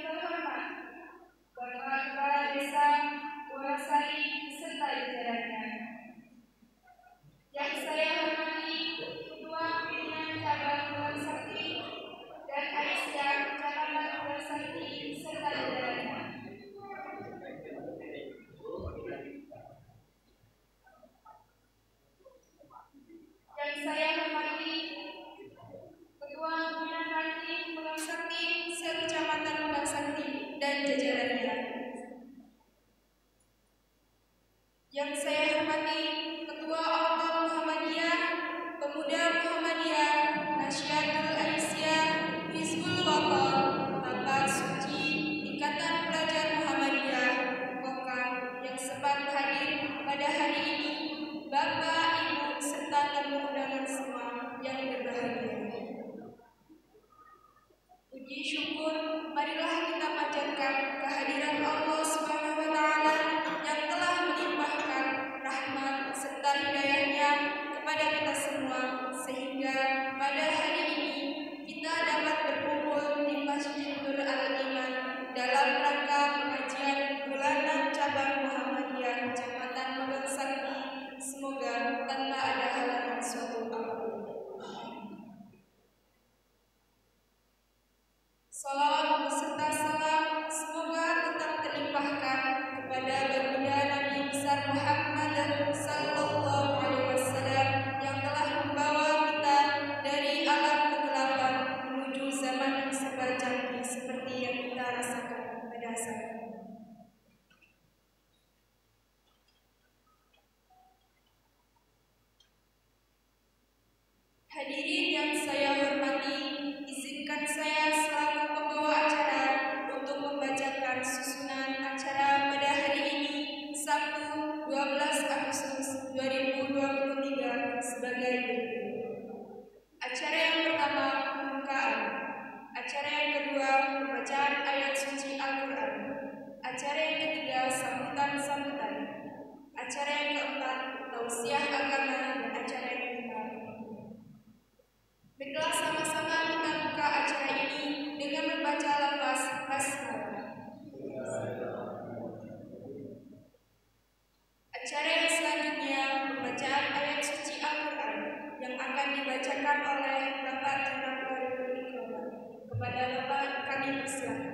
terhormat, Bapak Kepala Desa Wonosari beserta jajarannya. Yang saya hormati Ketua Pimpinan Cabang Wonosari dan Aisyah Kecamatan Wonosari beserta jajarannya. Yang saya hormati Ketua Pimpinan Ranting Wonosari Kecamatan Wonosari dan jajarannya. Yang saya hormati Ketua Ordo Muhammadiyah, Pemuda Muhammadiyah, Nasyatul Aisyah, Hizbul Wathon, Bapak Suci, Ikatan Pelajar Muhammadiyah, Kokang, yang sempat hadir pada hari ini, Bapak, Ibu, serta tamu undangan semua yang berbahagia. Puji syukur, marilah kita panjatkan kehadiran Allah Subhanahu wa Ta'ala yang telah melimpahkan rahmat serta hidayahnya kepada kita semua, sehingga pada hari ini kita dapat berkumpul di Masjidul Al-Iman dalam rangka pengajian bulanan cabang Muhammadiyah Kecamatan Wonosari. Semoga tanpa ada halangan suatu apapun. Salawat beserta salam semoga tetap terlimpahkan kepada baginda Nabi besar Muhammad sallallahu alaihi wasallam yang telah membawa kita dari alam kegelapan menuju zaman yang serba canggih seperti yang kita rasakan pada saat ini. Hadirin yang saya hormati, izinkan saya selaku pembawa acara untuk membacakan susunan acara pada hari ini, Sabtu 12 Agustus 2023 sebagai berikut. Acara yang pertama, pembukaan. Acara yang kedua, pembacaan ayat suci Al-Quran. Acara yang ketiga, sambutan-sambutan. Acara yang keempat, tausiah agama, dan acara yang kelima, baiklah, sama-sama kita buka acara ini dengan membaca lafaz basmalah. Acara yang selanjutnya pembacaan ayat suci Al-Quran yang akan dibacakan oleh Bapak Jenderal Ikroman. Kepada Bapak kami persilakan.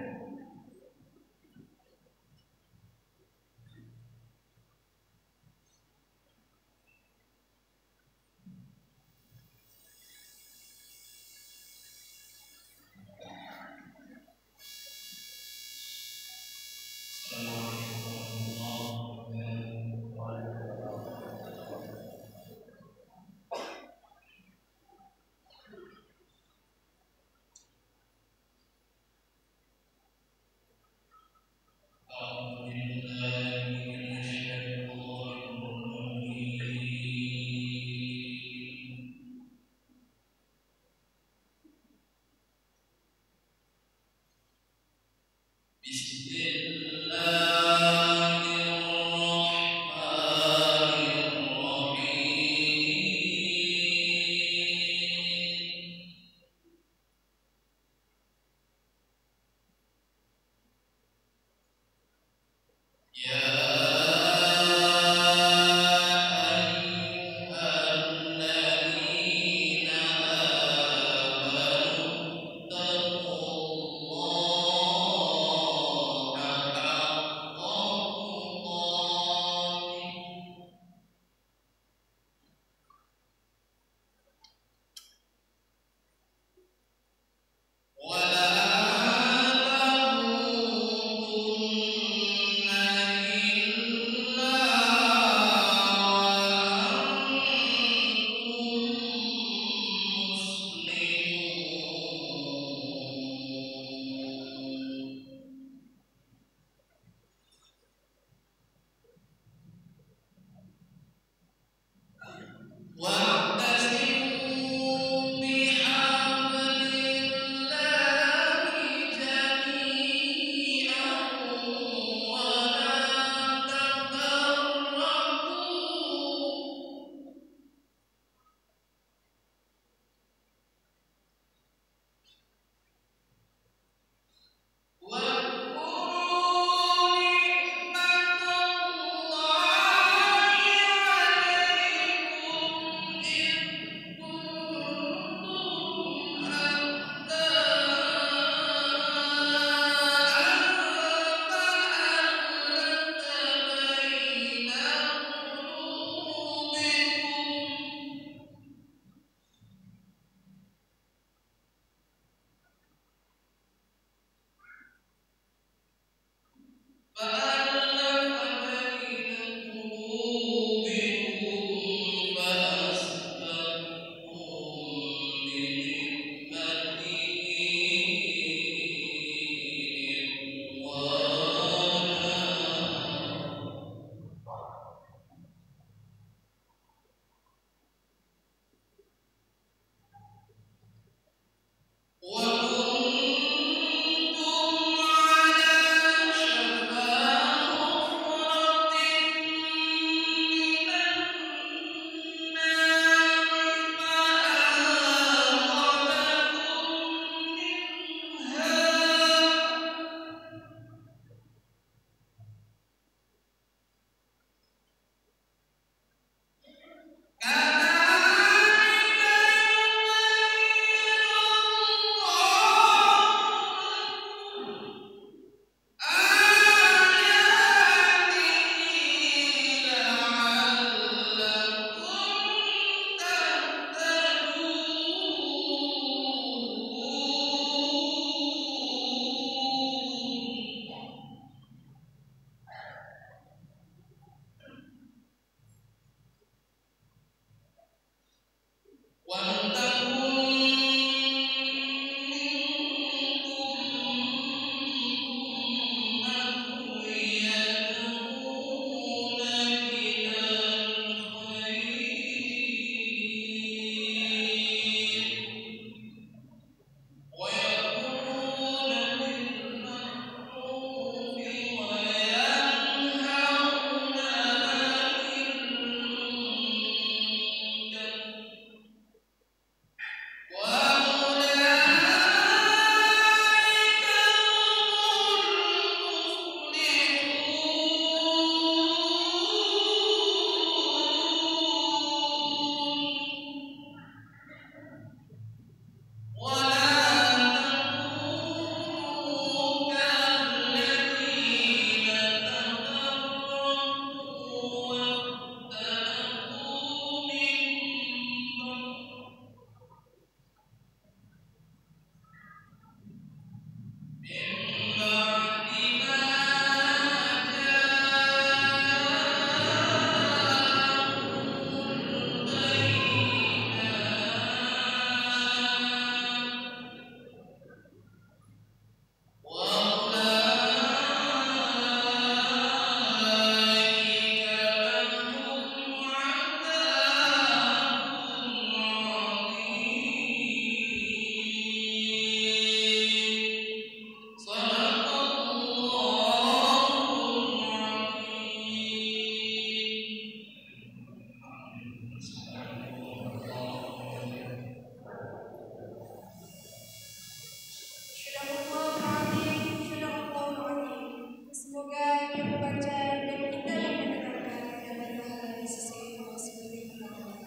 Semoga yang membaca dan kita yang mendengarkan dan berpahala di sisi Allah Subhanahu wa Ta'ala.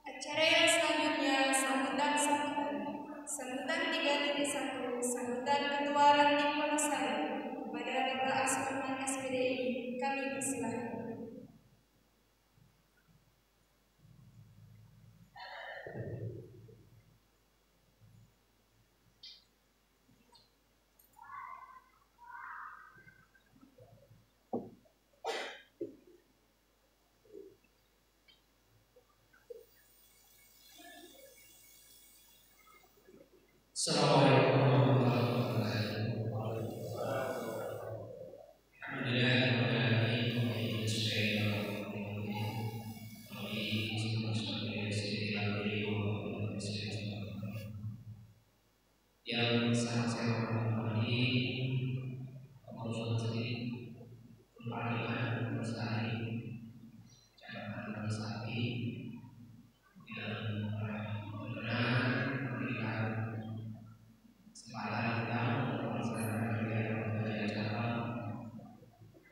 Acara yang selanjutnya sambutan 3.1, sambutan Ketua Ranting Wonosari kepada Bapak Asman SPDI. Kami persilahkan. Assalamualaikum warahmatullahi wabarakatuh. Yang sangat saya hormati Bapak Parlimen Lestari, Jabatan Lestari yang benar memberikan kesempatan kita untuk melaksanakan kegiatan budaya Jawa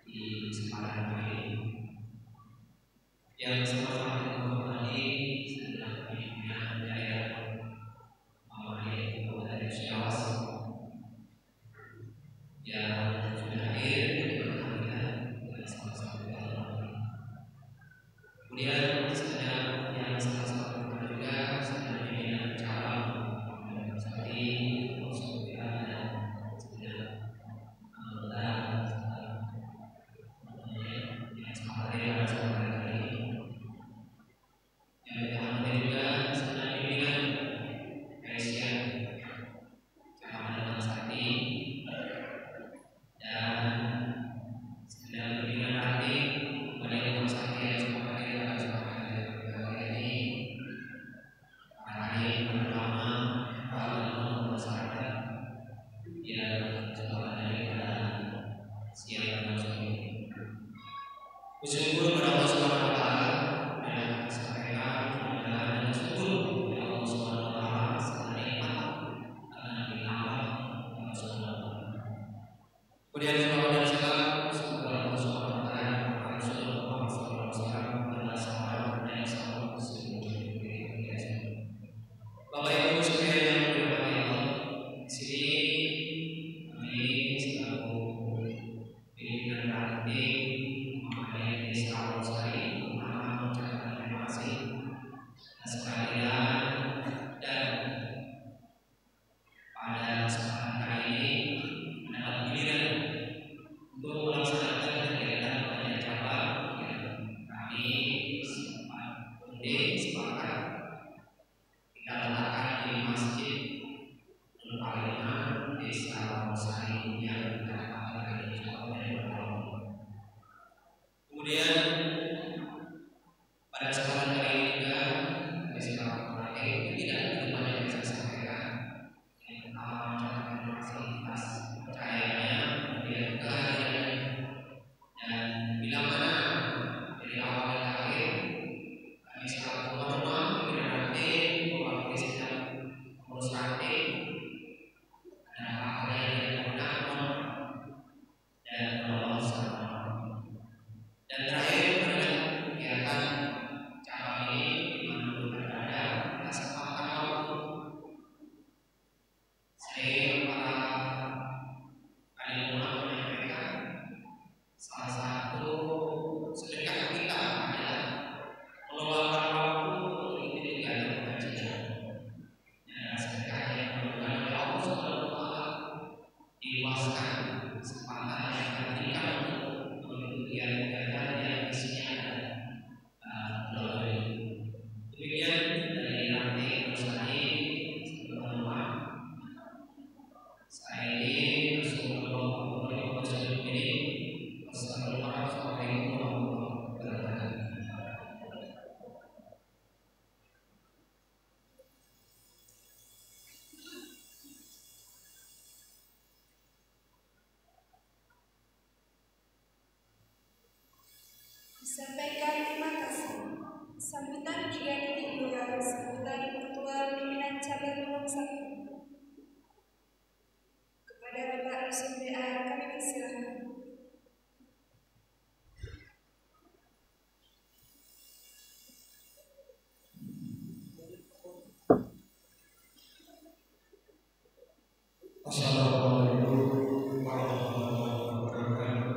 di kesempatan hari ini. Yang sama-sama kita hormati sedang pimpinan budaya Muhammadiyah Kabupaten Ciawas yang sudah hadir di tengah kita dan sama-sama kita hormati. Kemudian sedang yang sama-sama kita juga sedang pimpinan cabang Muhammadiyah Sari, Rasulullah dan sedang anggota yang sama hadir pada kesempatan kali ini. Yang kita juga sedang pimpinan Malaysia Kecamatan Sati dan sedang pimpinan hati kepada Rumah Sakit yang sempat hadir pada kesempatan kali ini. Hari pertama Parlemen Masyarakat yang sempat hadir pada siang dan sore ini. Bersyukur kepada Allah Subhanahu wa Ta'ala dan sampaikan kemuliaan dan syukur kepada Allah Subhanahu wa Ta'ala serta nikmat karena nikmat Allah Subhanahu wa Ta'ala. Kemudian salawat dan salam kepada Allah Subhanahu wa Ta'ala kepada Rasulullah Muhammad SAW dan sahabat dan sahabat seluruh Indonesia. Bapak Ibu sekalian yang dirahmati Allah, di sini kami selaku pimpinan ranting Muhammadiyah Desa Wonosari mengucapkan terima kasih atas kehadiran dan pada kesempatan kali ini mendapat giliran meluangkan kesempatan yang diberikan untuk mengikuti kegiatan yang isinya melalui demikian dari nanti selesai semua saya ini Assalamualaikum warahmatullahi wabarakatuh. Disampaikan terima kasih. Sambutan 3.2 sambutan Ketua Pimpinan Cabang Gunung Sanggu. Kepada Bapak Rusum BA kami persilahkan. Assalamualaikum warahmatullahi wabarakatuh.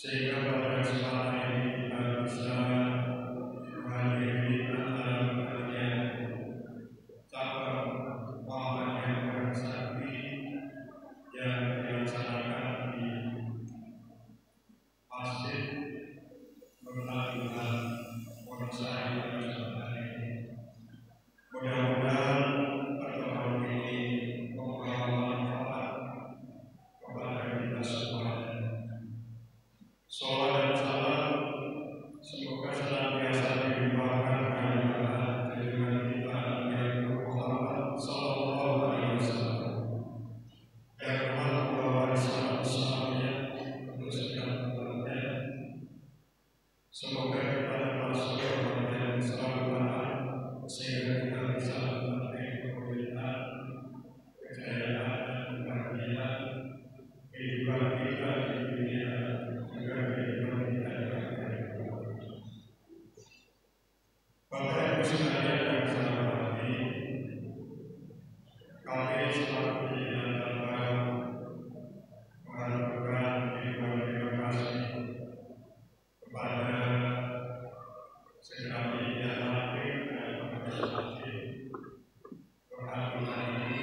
Sehingga pada kesempatan ini kita bisa menghadiri acara pengajian cabang Muhammadiyah Gunung Sakti yang dilaksanakan di Masjid Nurul Wonosari pada kesempatan ini. Mudah-mudahan pertemuan ini membawa manfaat kepada kita semua. Salawat dan salam semoga senantiasa dilimpahkan kepada junjungan kita Nabi Muhammad sallallahu alaihi wasallam. Dan Allah membawa salam salamnya untuk setiap umatnya. Semoga kita termasuk orang yang selalu taat sehingga kita bisa mencapai kemuliaan, kejayaan dan kebahagiaan kehidupan kita di dunia. Bapak Ibu sekalian yang saya hormati, kami selaku pimpinan cabang mengaturkan terima kasih kepada segenap pimpinan hakim dan pengurus hakim perhatian ini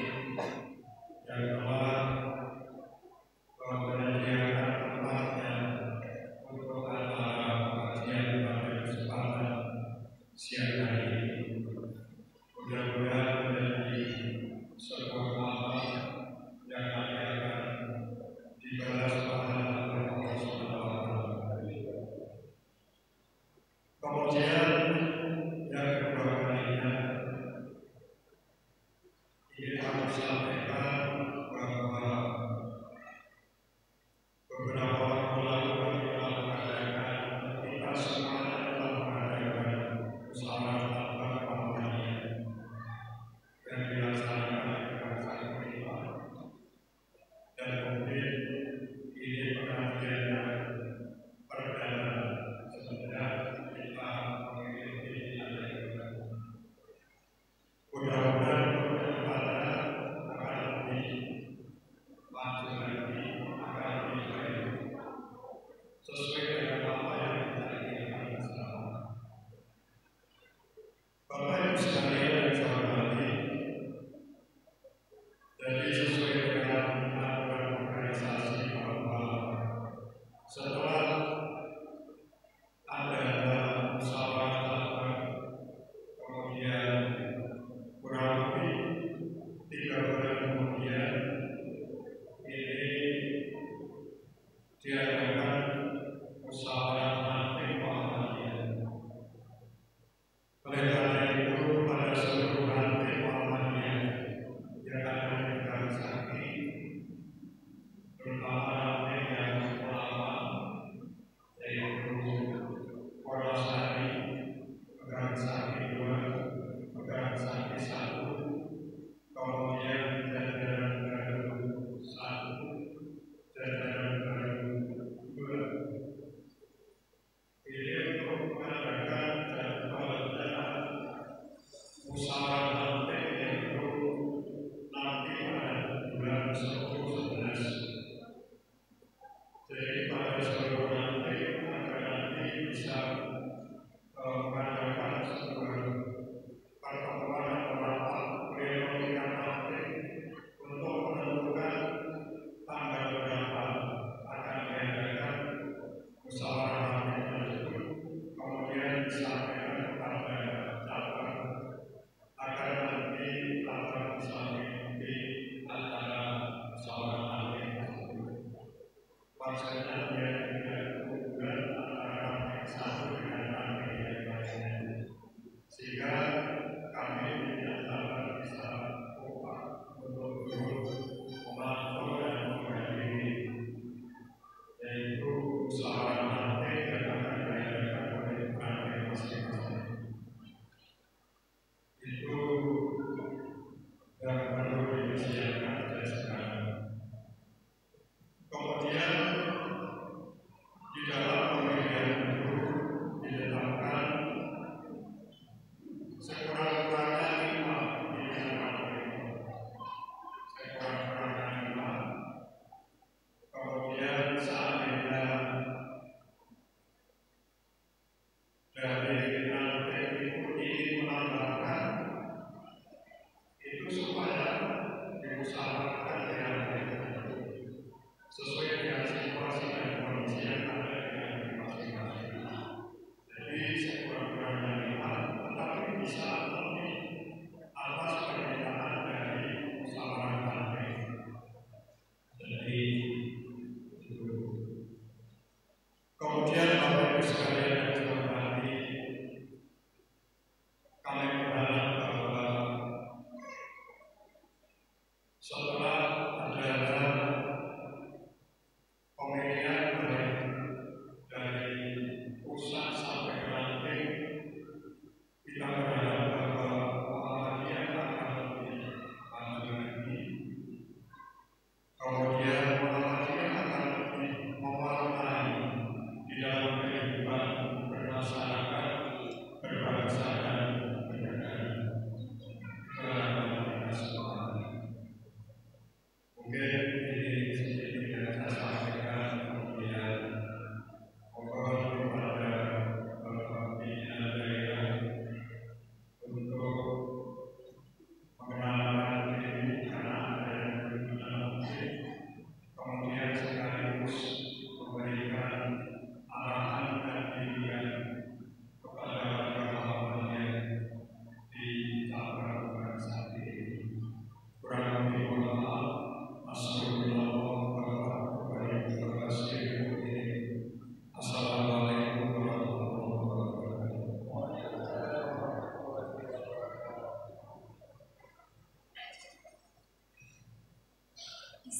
yang telah menyediakan tempatnya untuk acara pengajian pada kesempatan siang hari ini. Mudah-mudahan menjadi sebuah amal yang nanti akan dibalas pahala oleh Allah Subhanahu wa Ta'ala. Kemudian yang kedua kalinya ingin kami sampaikan bahwa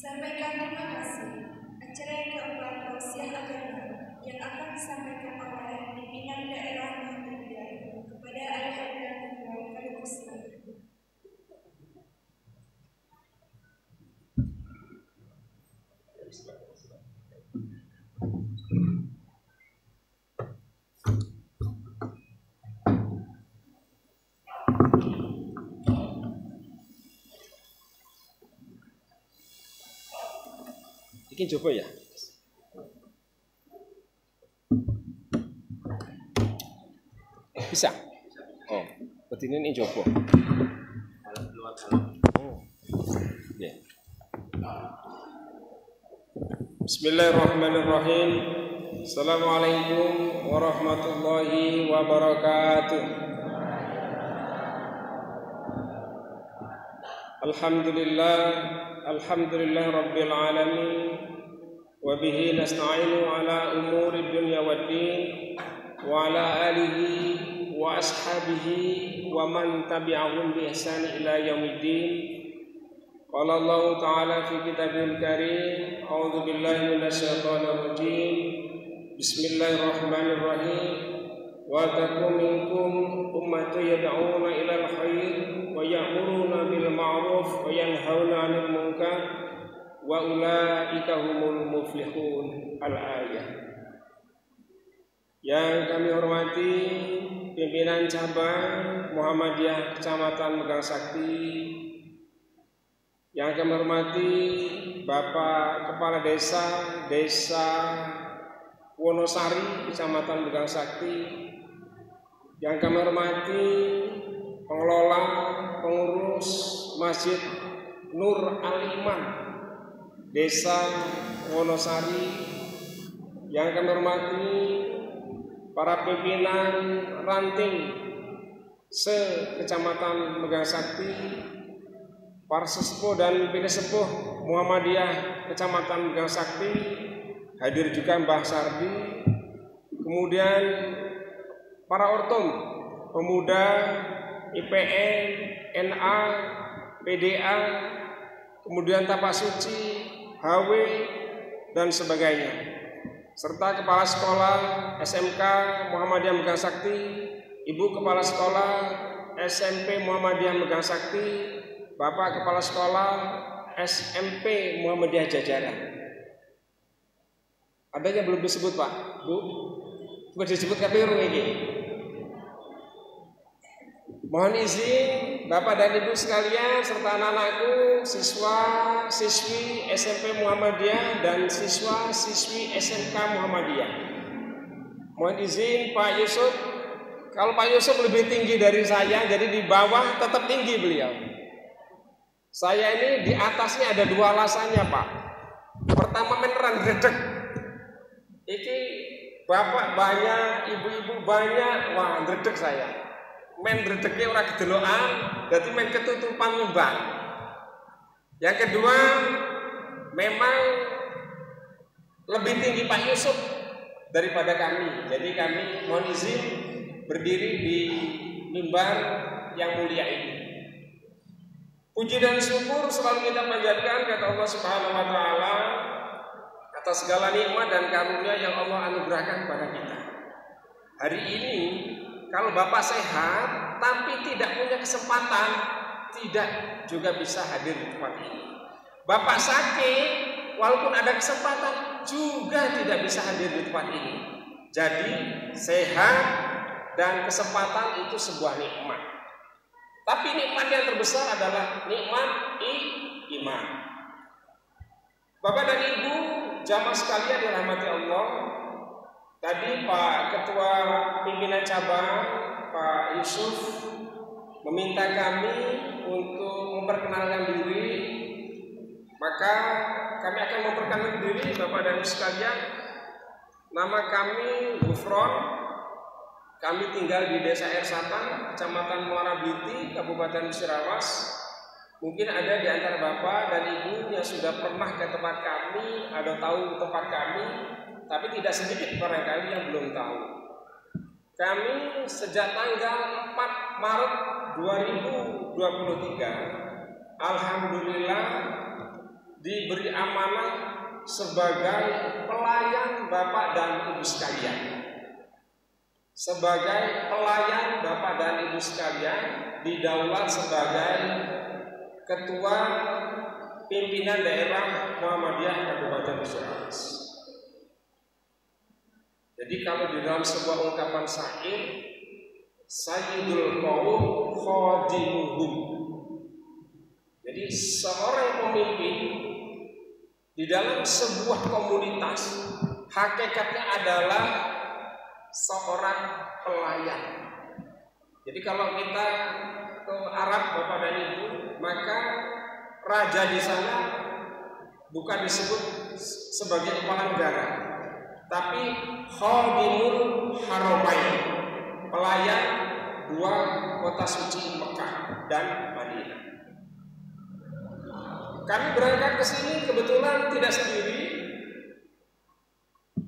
Sampaikan terima kasih. Acara yang keempat tausiah agama yang akan disampaikan oleh pimpinan daerah Muhammadiyah kepada ayah dan ibu Kalikusna. Ini coba ya. Bisa. Oh, betul ini coba. Oh, ya. Bismillahirrahmanirrahim. Assalamualaikum warahmatullahi wabarakatuh. Alhamdulillah rabbil alamin. Wa bihi nasta'inu ala umuri dunya waddin wa ala alihi wa ashabihi wa man tabi'ahum bi ihsan ila yaumiddin. Qala Allah ta'ala fi kitabil karim, a'udzu billahi minasyaitonir rajim. Bismillahirrahmanirrahim. Wa takum minkum ummatun yad'una ilal khair wa ya'muruna bil ma'ruf wa yanhauna 'anil munkar wa ulaika humul muflihun. Al-ayah. Yang kami hormati pimpinan cabang Muhammadiyah Kecamatan Megang Sakti, yang kami hormati Bapak Kepala Desa Wonosari Kecamatan Megang Sakti, yang kami hormati pengelola pengurus Masjid Nur Al-Iman Desa Wonosari, yang kami hormati para pimpinan ranting se-Kecamatan Megang Sakti, para sesepuh dan bini sepuh Muhammadiyah Kecamatan Megang Sakti, hadir juga Mbah Sardi, kemudian para ortom, pemuda, IPN, NA, PDA, kemudian Tapak Suci, HW, dan sebagainya, serta kepala sekolah SMK Muhammadiyah Megang Sakti, ibu kepala sekolah SMP Muhammadiyah Megang Sakti, bapak kepala sekolah SMP Muhammadiyah Jajaran. Adanya belum disebut Pak, Bu? Bukan disebut KPU ini. Mohon izin Bapak dan Ibu sekalian serta anak-anakku, siswa-siswi SMP Muhammadiyah dan siswa-siswi SMK Muhammadiyah. Mohon izin Pak Yusuf, kalau Pak Yusuf lebih tinggi dari saya, jadi di bawah tetap tinggi beliau. Saya ini di atasnya ada dua alasannya Pak. Pertama meneran gedek. Iki bapak banyak, ibu-ibu banyak, wah gedek saya. Men redeknya orang kedelokan, berarti men ketutupan nyumbang. Yang kedua, memang lebih tinggi Pak Yusuf daripada kami. Jadi kami mohon izin berdiri di mimbar yang mulia ini. Puji dan syukur selalu kita panjatkan kata Allah Subhanahu wa taala atas segala nikmat dan karunia yang Allah anugerahkan kepada kita. Hari ini kalau Bapak sehat tapi tidak punya kesempatan, tidak juga bisa hadir di tempat ini. Bapak sakit, walaupun ada kesempatan juga tidak bisa hadir di tempat ini. Jadi sehat dan kesempatan itu sebuah nikmat. Tapi nikmat yang terbesar adalah nikmat iman. Bapak dan Ibu, jamaah sekalian dirahmati Allah. Tadi Pak Ketua Pimpinan Cabang, Pak Yusuf, meminta kami untuk memperkenalkan diri. Maka kami akan memperkenalkan diri Bapak dan Ibu sekalian. Nama kami Gufron. Kami tinggal di Desa Ersatan, Kecamatan Muara Beauty, Kabupaten Musirawas. Mungkin ada di antara Bapak dan Ibu yang sudah pernah ke tempat kami, ada tahu tempat kami, tapi tidak sedikit barangkali yang belum tahu. Kami sejak tanggal 4 Maret 2023, alhamdulillah diberi amanah sebagai pelayan Bapak dan Ibu sekalian. Sebagai pelayan Bapak dan Ibu sekalian, didaulat sebagai Ketua Pimpinan Daerah Muhammadiyah Kabupaten Cirawas. Jadi kalau di dalam sebuah ungkapan syair, Sayyidul Qaum Khadimuhum. Jadi seorang pemimpin di dalam sebuah komunitas hakikatnya adalah seorang pelayan. Jadi kalau kita ke Arab Bapak dan Ibu, maka raja di sana bukan disebut sebagai kepala negara, tapi Khadimul Haramain, pelayan dua kota suci Mekah dan Madinah. Kami berangkat ke sini kebetulan tidak sendiri.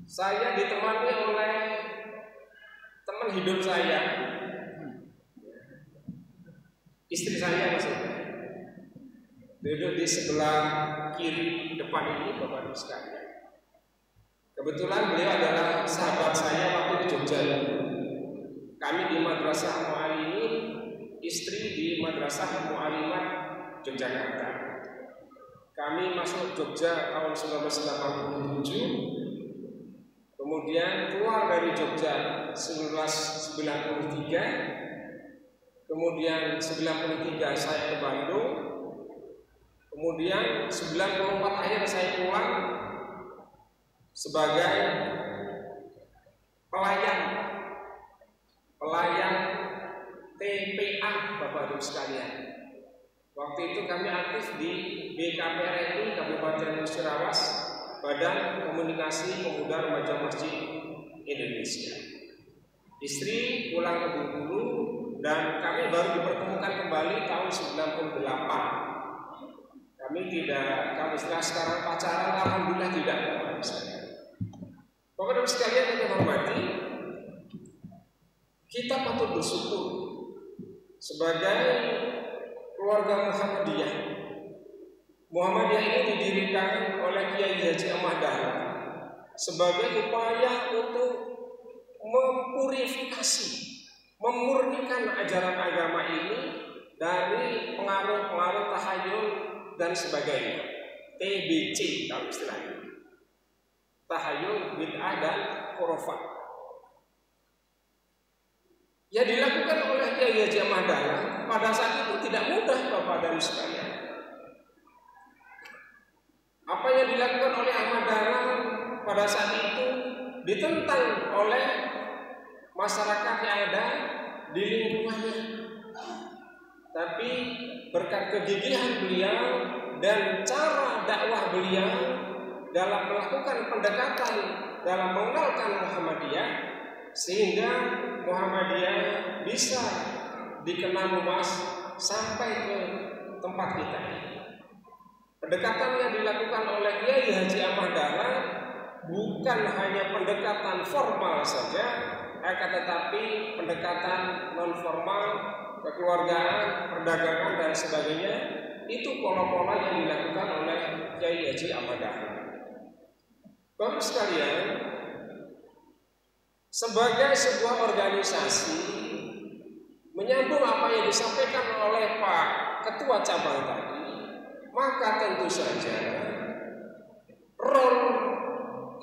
Saya ditemani oleh teman hidup saya, istri saya maksudnya. Duduk di sebelah kiri depan ini Bapak Ibu sekalian. Kebetulan beliau adalah sahabat saya waktu di Jogja. Kami di Madrasah Mu'alimin, istri di Madrasah Mu'alimat Yogyakarta. Kami masuk Jogja tahun 1987, kemudian keluar dari Jogja 1993, kemudian 93 saya ke Bandung, kemudian 94 akhir saya pulang sebagai pelayan TPA Bapak Ibu sekalian. Waktu itu kami aktif di BKPRI Kabupaten Cirawas, Badan Komunikasi Pemuda Remaja Masjid Indonesia. Istri pulang ke Bengkulu dan kami baru dipertemukan kembali tahun 98. Kami sekarang pacaran, alhamdulillah tidak. Bapak Ibu sekalian yang kita hormati, kita patut bersyukur sebagai keluarga Muhammadiyah. Muhammadiyah ini didirikan oleh Kiai Haji Ahmad Dahlan sebagai upaya untuk mempurifikasi, memurnikan ajaran agama ini dari pengaruh-pengaruh tahayul dan sebagainya. TBC kalau istilahnya, tahayul, bid'ah dan khurafat. Ya dilakukan oleh Kiai Haji Ahmad Dahlan pada saat itu tidak mudah Bapak dan sekalian. Apa yang dilakukan oleh Ahmad Dahlan pada saat itu ditentang oleh masyarakat yang ada di lingkungannya. Tapi berkat kegigihan beliau dan cara dakwah beliau dalam melakukan pendekatan dalam mengenalkan Muhammadiyah, sehingga Muhammadiyah bisa dikenal luas sampai ke tempat kita ini. Pendekatan yang dilakukan oleh Kiai Haji Ahmad Dahlan bukan hanya pendekatan formal saja, akan tetapi pendekatan non formal, kekeluargaan, perdagangan dan sebagainya. Itu pola-pola yang dilakukan oleh Kiai Haji Ahmad Dahlan. Bapak sekalian, sebagai sebuah organisasi, menyambung apa yang disampaikan oleh Pak Ketua Cabang tadi, maka tentu saja role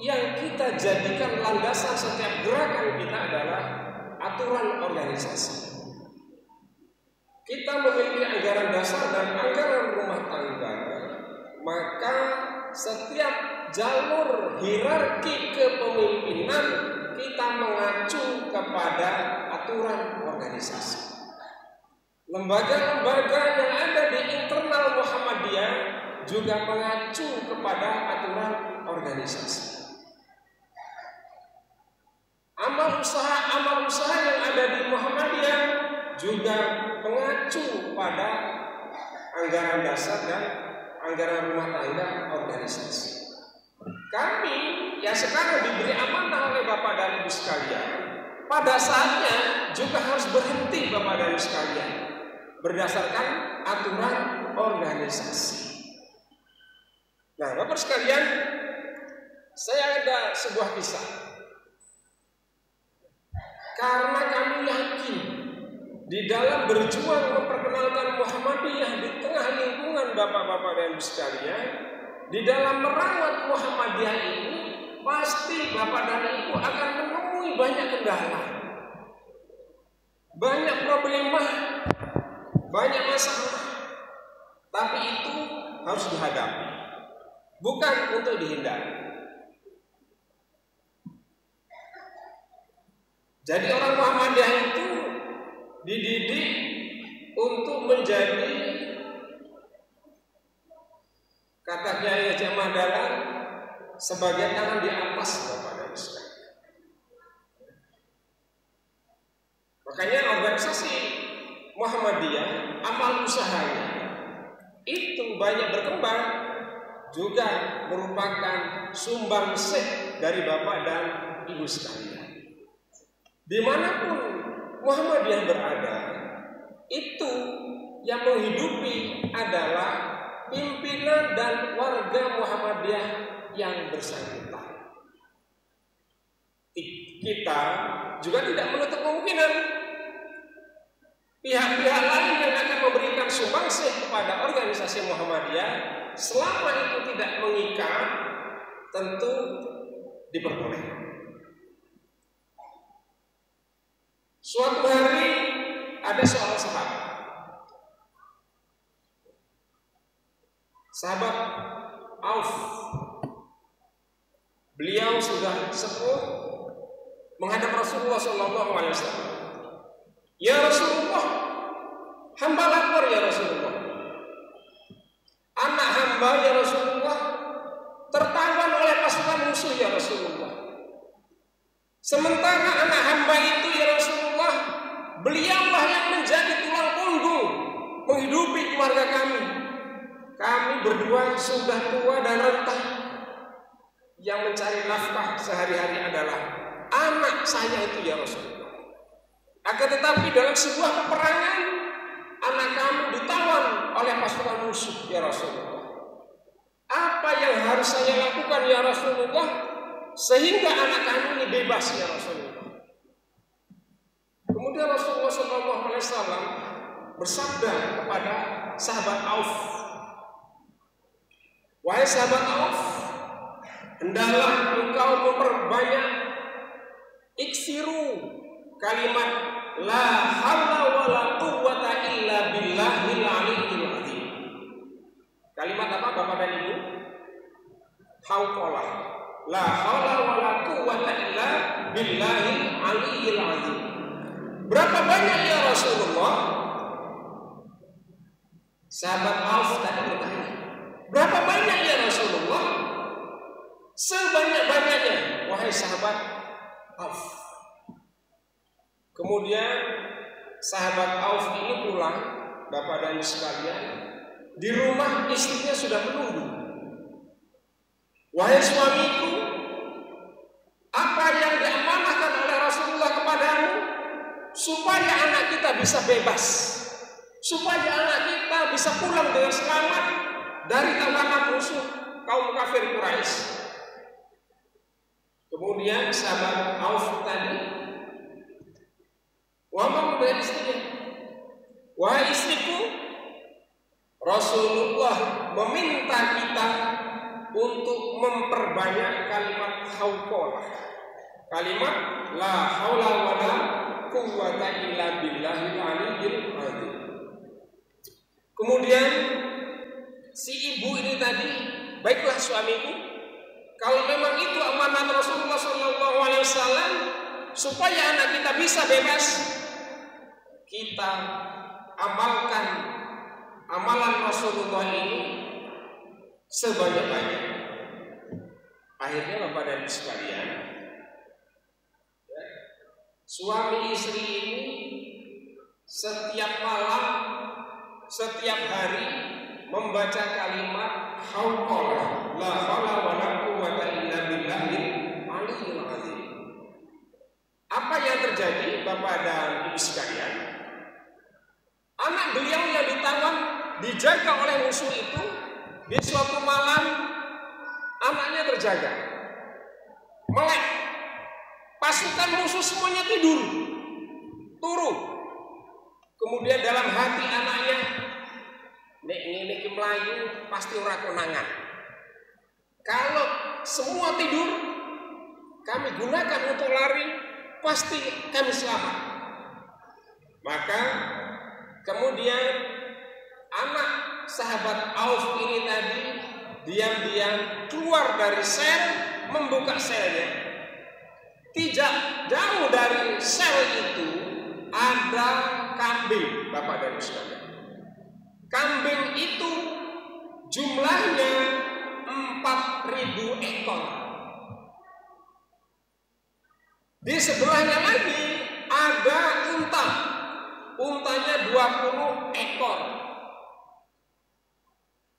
yang kita jadikan landasan setiap gerakan kita adalah aturan organisasi. Kita memiliki anggaran dasar dan anggaran rumah tangga, maka setiap jalur hierarki kepemimpinan kita mengacu kepada aturan organisasi. Lembaga-lembaga yang ada di internal Muhammadiyah juga mengacu kepada aturan organisasi. Amal usaha yang ada di Muhammadiyah juga mengacu pada anggaran dasar dan anggaran rumah tangga organisasi. Kami yang sekarang diberi amanah oleh Bapak dan Ibu sekalian, pada saatnya juga harus berhenti Bapak dan Ibu sekalian berdasarkan aturan organisasi. Nah, Bapak sekalian, saya ada sebuah kisah. Karena kami yakin di dalam berjuang memperkenalkan Muhammadiyah di tengah lingkungan Bapak-bapak dan Ibu sekalian, di dalam merawat Muhammadiyah ini, pasti Bapak dan Ibu akan menemui banyak kendala, banyak problema, banyak masalah. Tapi itu harus dihadapi, bukan untuk dihindari. Jadi orang Muhammadiyah itu dididik untuk menjadi, kata Kiai Haji Ahmad Dahlan, sebagai tangan di atas Bapak dan Ibu sekalian. Makanya organisasi Muhammadiyah, amal usahanya itu banyak berkembang, juga merupakan sumbangsih dari Bapak dan Ibu sekalian. Dimanapun Muhammadiyah berada, itu yang menghidupi adalah pimpinan dan warga Muhammadiyah yang bersangkutan. Kita juga tidak menutup kemungkinan pihak-pihak lain yang akan memberikan sumbangsih kepada organisasi Muhammadiyah, selama itu tidak mengikat, tentu diperbolehkan. Suatu hari ada seorang sahabat Auf. Beliau sudah sepuh menghadap Rasulullah SAW. Ya Rasulullah, hamba lapar ya Rasulullah. Anak hamba ya Rasulullah tertawan oleh pasukan musuh ya Rasulullah. Sementara anak hamba itu ya Rasulullah, beliaulah yang menjadi tulang punggung menghidupi keluarga kami. Kami berdua sudah tua dan renta. Yang mencari nafkah sehari-hari adalah anak saya itu ya Rasulullah. Akan tetapi dalam sebuah peperangan, anak kamu ditawan oleh pasukan musuh ya Rasulullah. Apa yang harus saya lakukan ya Rasulullah sehingga anak kami ini bebas ya Rasulullah? Kemudian Rasulullah SAW bersabda kepada sahabat Auf, wahai sahabat Auf, hendaklah engkau memperbanyak iksiru kalimat la haula wala quwwata illa billahil aliyyil azim. Kalimat apa Bapak dan Ibu? Hauqalah. La haula wala quwwata illa billahil aliyyil azim. Berapa banyak ya Rasulullah? Sahabat Auf tadi bertanya, berapa banyak ya Rasulullah? Sebanyak-banyaknya wahai sahabat Auf. Kemudian sahabat Auf ini pulang, Bapak dan Ibu sekalian, di rumah istrinya sudah menunggu. Wahai suamiku, apa yang diamanahkan oleh Rasulullah kepadamu supaya anak kita bisa bebas, supaya anak kita bisa pulang dengan selamat dari tangan musuh kaum kafir Quraisy. Kemudian sahabat Auf tadi ngomong dengan istrinya, wahai istriku, Rasulullah meminta kita untuk memperbanyak kalimat hauqalah, kalimat la haula wala quwwata illa billahil aliyyil azim. Kemudian si ibu ini tadi, baiklah suamiku, kalau memang itu amanat Rasulullah SAW supaya anak kita bisa bebas, kita amalkan amalan Rasulullah ini sebanyak-banyak. Akhirnya Bapak dan Ibu sekalian, suami istri ini setiap malam, setiap hari membaca kalimat hauqalah la haula wala quwwata illa billahil aliyyil azim. Apa yang terjadi Bapak dan Ibu sekalian? Anak beliau yang ditawan, dijaga oleh musuh itu, di suatu malam anaknya terjaga. Melek. Pasukan musuh semuanya tidur. Turu. Kemudian dalam hati anaknya, nek ngene iki mlayu pasti ora konangan. Kalau semua tidur, kami gunakan untuk lari, pasti kami selamat. Maka kemudian anak sahabat Auf ini tadi diam-diam keluar dari sel, membuka selnya. Tidak jauh dari sel itu ada kambing, Bapak dan Ibu sekalian. Kambing itu jumlahnya 4.000 ekor. Di sebelahnya lagi ada unta. Untanya 20 ekor.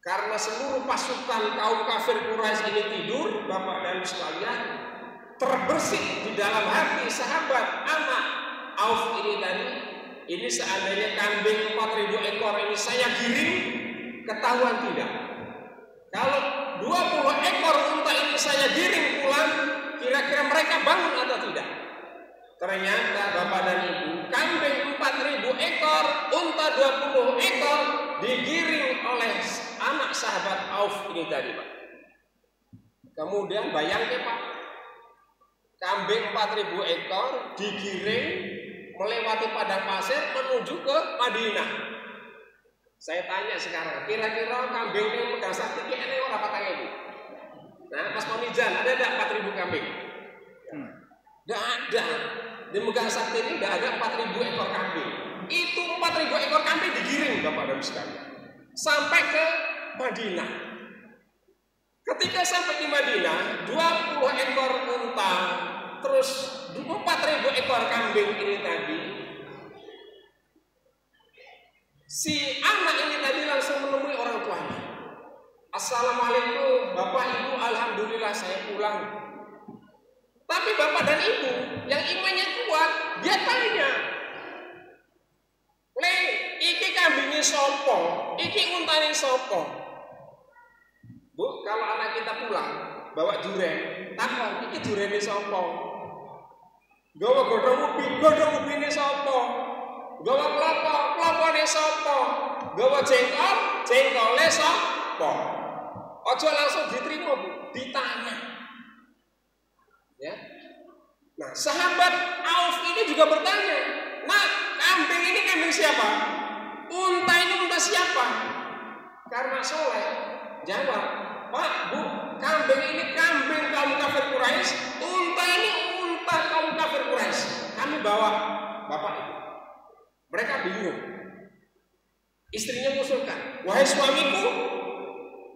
Karena seluruh pasukan kaum kafir Quraisy ini tidur, Bapak dan Ibu sekalian, terbersit di dalam hati sahabat anak Auf ini tadi, ini seandainya kambing 4.000 ekor ini saya giring, ketahuan tidak? Kalau 20 ekor unta ini saya giring pulang, kira-kira mereka bangun atau tidak? Ternyata Bapak dan Ibu, kambing 4.000 ekor, unta 20 ekor digiring oleh anak sahabat Auf ini tadi, Pak. Kemudian bayangkan, Pak, kambing 4.000 ekor digiring melewati padang pasir menuju ke Madinah. Saya tanya sekarang, kira-kira kambing yang megang sakti ini ada orang patang ibu? Nah, Mas Monijan, ada enggak 4.000 kambing? Enggak ada. Di megang sakti ini enggak ada 4.000 ekor kambing. Itu 4.000 ekor kambing digiring, Bapak dan Ibu sekalian, sampai ke Madinah. Ketika sampai di Madinah, 20 ekor unta, terus 4.000 ekor kambing ini tadi, si anak ini tadi langsung menemui orang tuanya. Assalamualaikum, Bapak Ibu, alhamdulillah saya pulang. Tapi Bapak dan Ibu yang imannya kuat, dia tanya, "Le, iki kambingnya sopo? Iki untane sopo?" Bu, kalau anak kita pulang bawa duren, takon, "Iki durene sopo?" Gawa godhong ubine sopo? Gawa klopone sopo? Gawa jengkole sopo? Ojo langsung diterima, Bu, ditanya. Ya. Nah, sahabat Auf ini juga bertanya, "Nah, kambing ini kambing siapa? Unta ini unta siapa?" Karena soleh jawab, "Pak, Bu, kambing ini kambing kaum kafir Quraisy, unta ini unta kaum kafir Quraisy. Kami bawa Bapak Ibu." Mereka bingung. Istrinya mengusulkan, "Wahai suamiku,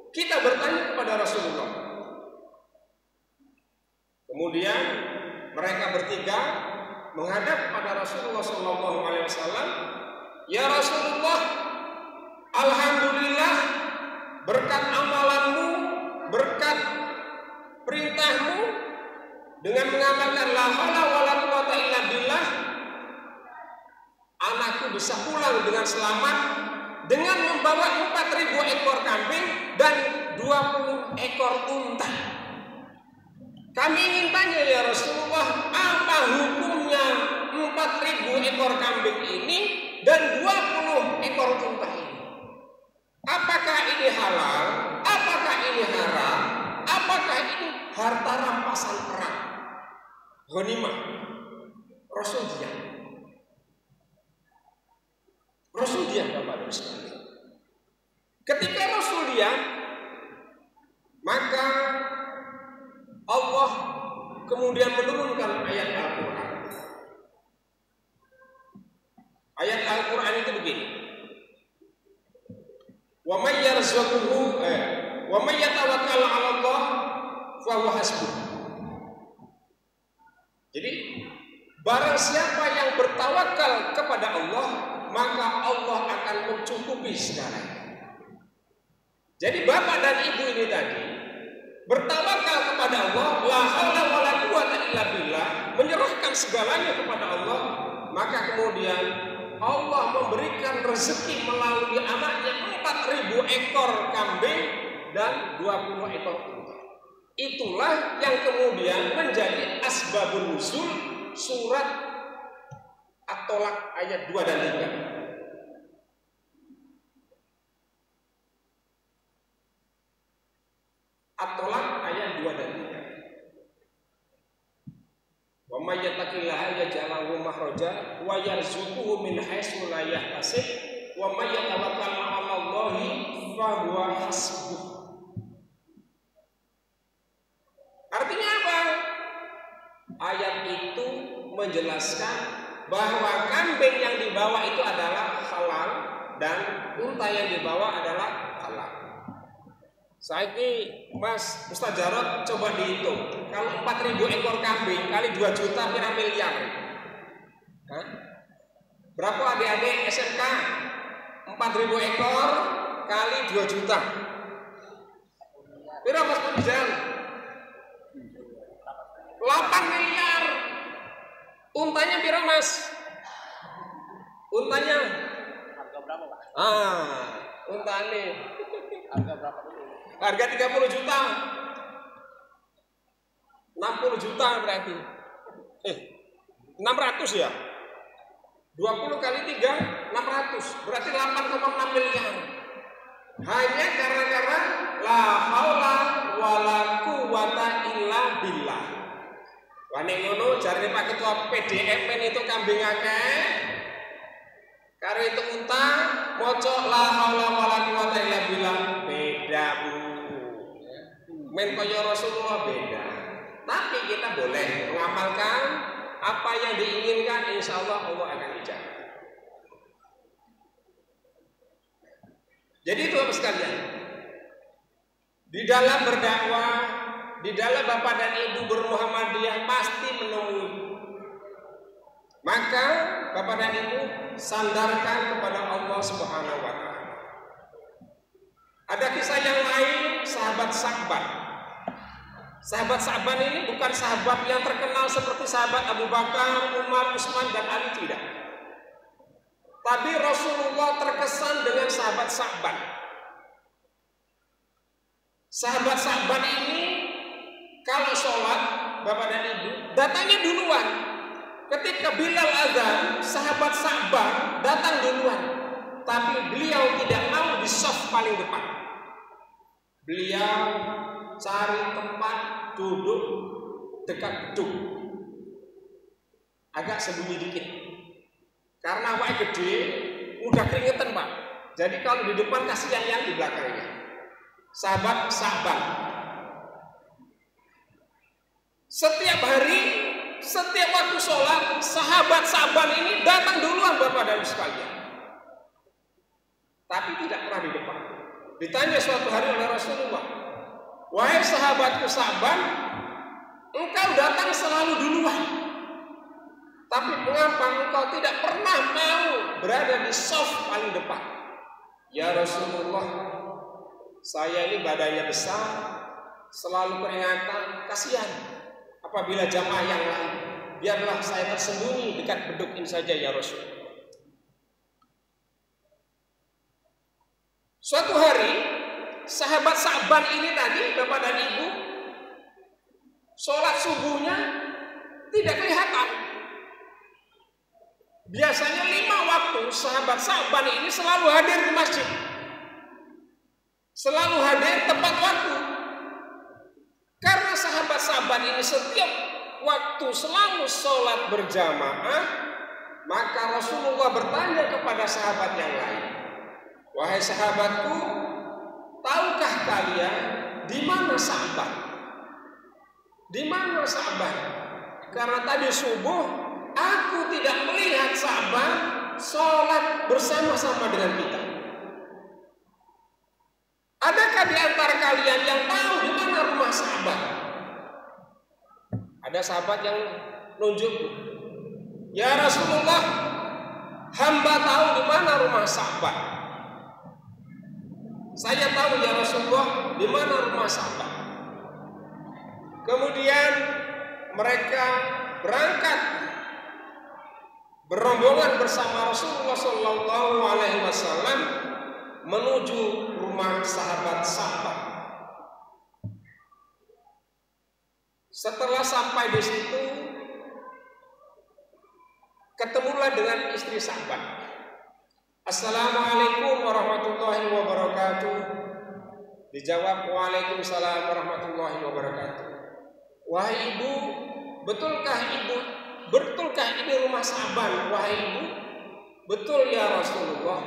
kita bertanya kepada Rasulullah." Kemudian mereka bertiga menghadap kepada Rasulullah SAW. "Ya Rasulullah, alhamdulillah, berkat amalanmu, berkat perintahmu, dengan mengamalkan la haula wala quwata illa billah, anakku bisa pulang dengan selamat dengan membawa 4.000 ekor kambing dan 20 ekor unta. Kami ingin tanya ya Rasulullah, apa hukumnya 4.000 ekor kambing ini dan 20 ekor unta ini? Apakah ini halal? Apakah ini haram? Apakah ini harta rampasan perang? Ghanimah." Rasul diam, Bapak dan sekalian. Ketika Rasul diam, maka Allah kemudian menurunkan ayat Al-Quran. Ayat Al-Quran itu begini, "Wa may yarzuquhu wa may yatawakkal 'ala Allah fa huwa hasbuh." Jadi, barang siapa yang bertawakal kepada Allah, maka Allah akan mencukupi segalanya. Jadi Bapak dan Ibu ini tadi bertawakal kepada Allah, la haula wala quwata illa billah, menyerahkan segalanya kepada Allah, maka kemudian Allah memberikan rezeki melalui anaknya 4.000 ekor kambing dan 20 ekor unta. Itulah yang kemudian menjadi asbabun nuzul surat At-Tolak ayat 2 dan 3. At-Tolak ayat 2 dan 3. Wa may yattaqillaha yaj'al lahu makhraja wa yarzuquhu min haitsu la yahtasib wa may yatawakkal 'ala Allahi fa huwa hasbuh. Artinya apa? Ayat itu menjelaskan bahwa kambing yang dibawa itu adalah halal dan unta yang dibawa adalah halal. Saiki Mas Ustaz Jarot coba dihitung. Kalau 4.000 ekor kambing kali 2 juta berapa miliar? Hah? Berapa adik-adik SMK? 4.000 ekor kali 2 juta. Berapa Mas Pujal? 8 miliar. Untanya berapa Mas? Untanya? Harga berapa Pak? Untanya. Harga berapa dulu? Harga 30 juta. 60 juta berarti. 600 ya? 20 kali 3 600. Berarti 8,6 miliar. Hanya karena la haula wala quwata illa billah. Wane ngono jarine Pak Ketua PDMN itu kambing akeh. Karo itu unta maca la haula wala quwata illa billah. Beda Bu. Men kaya Rasulullah beda. Tapi kita boleh mengamalkan apa yang diinginkan, insya Allah Allah akan ijabah. Jadi itu Bapak sekalian, di dalam berdakwah, di dalam Bapak dan Ibu bermuhammadiyah pasti menemui. Maka Bapak dan Ibu sandarkan kepada Allah Subhanahu wa Ta'ala. Ada kisah yang lain, sahabat Sa'ban. Sahabat Sa'ban ini bukan sahabat yang terkenal seperti sahabat Abu Bakar, Umar, Utsman dan Ali, tidak. Tapi Rasulullah terkesan dengan sahabat Sa'ban. Sahabat Sa'ban ini kalau sholat, Bapak dan Ibu, datangnya duluan. Ketika Bilal azan, sahabat Sa'ban datang duluan. Tapi beliau tidak mau di saf paling depan. Beliau cari tempat duduk dekat gedung, agak sembunyi dikit. Karena awake gede, udah keringetan Pak. Jadi kalau di depan kasihan yang di belakangnya. Sahabat Sa'ban. Setiap hari, setiap waktu sholat, sahabat Sa'ban ini datang duluan Bapak dan Ibu sekalian. Tapi tidak pernah di depan. Ditanya suatu hari oleh Rasulullah, wahai sahabatku Sa'ban, engkau datang selalu duluan. Tapi mengapa engkau tidak pernah mau berada di saf paling depan? Ya Rasulullah, saya ini badannya besar, selalu peringatan, kasihan apabila jamaah yang lain. Biarlah saya tersembunyi dekat beduk ini saja ya Rasul. Suatu hari, sahabat Sa'ban ini tadi, Bapak dan Ibu, sholat subuhnya tidak kelihatan. Biasanya 5 waktu sahabat Sa'ban ini selalu hadir di masjid. Selalu hadir tepat waktu. Karena sahabat Sa'ban ini setiap waktu selalu sholat berjamaah, maka Rasulullah bertanya kepada sahabat yang lain, wahai sahabatku, tahukah kalian di mana Sa'ban? Di mana Sa'ban? Karena tadi subuh aku tidak melihat Sa'ban sholat bersama-sama dengan kita. Adakah di antara kalian yang tahu di mana rumah Sa'ban? Ada sahabat yang nunjuk, ya Rasulullah, hamba tahu di mana rumah Sa'ban. Saya tahu ya Rasulullah di mana rumah Sa'ban. Kemudian mereka berangkat berombongan bersama Rasulullah Shallallahu Alaihi Wasallam menuju rumah sahabat Sa'ban. Setelah sampai di situ, ketemulah dengan istri sahabat. Assalamualaikum warahmatullahi wabarakatuh. Dijawab, waalaikumsalam warahmatullahi wabarakatuh. Wahai ibu, betulkah ini rumah Sa'ban? Wahai ibu, betul ya Rasulullah.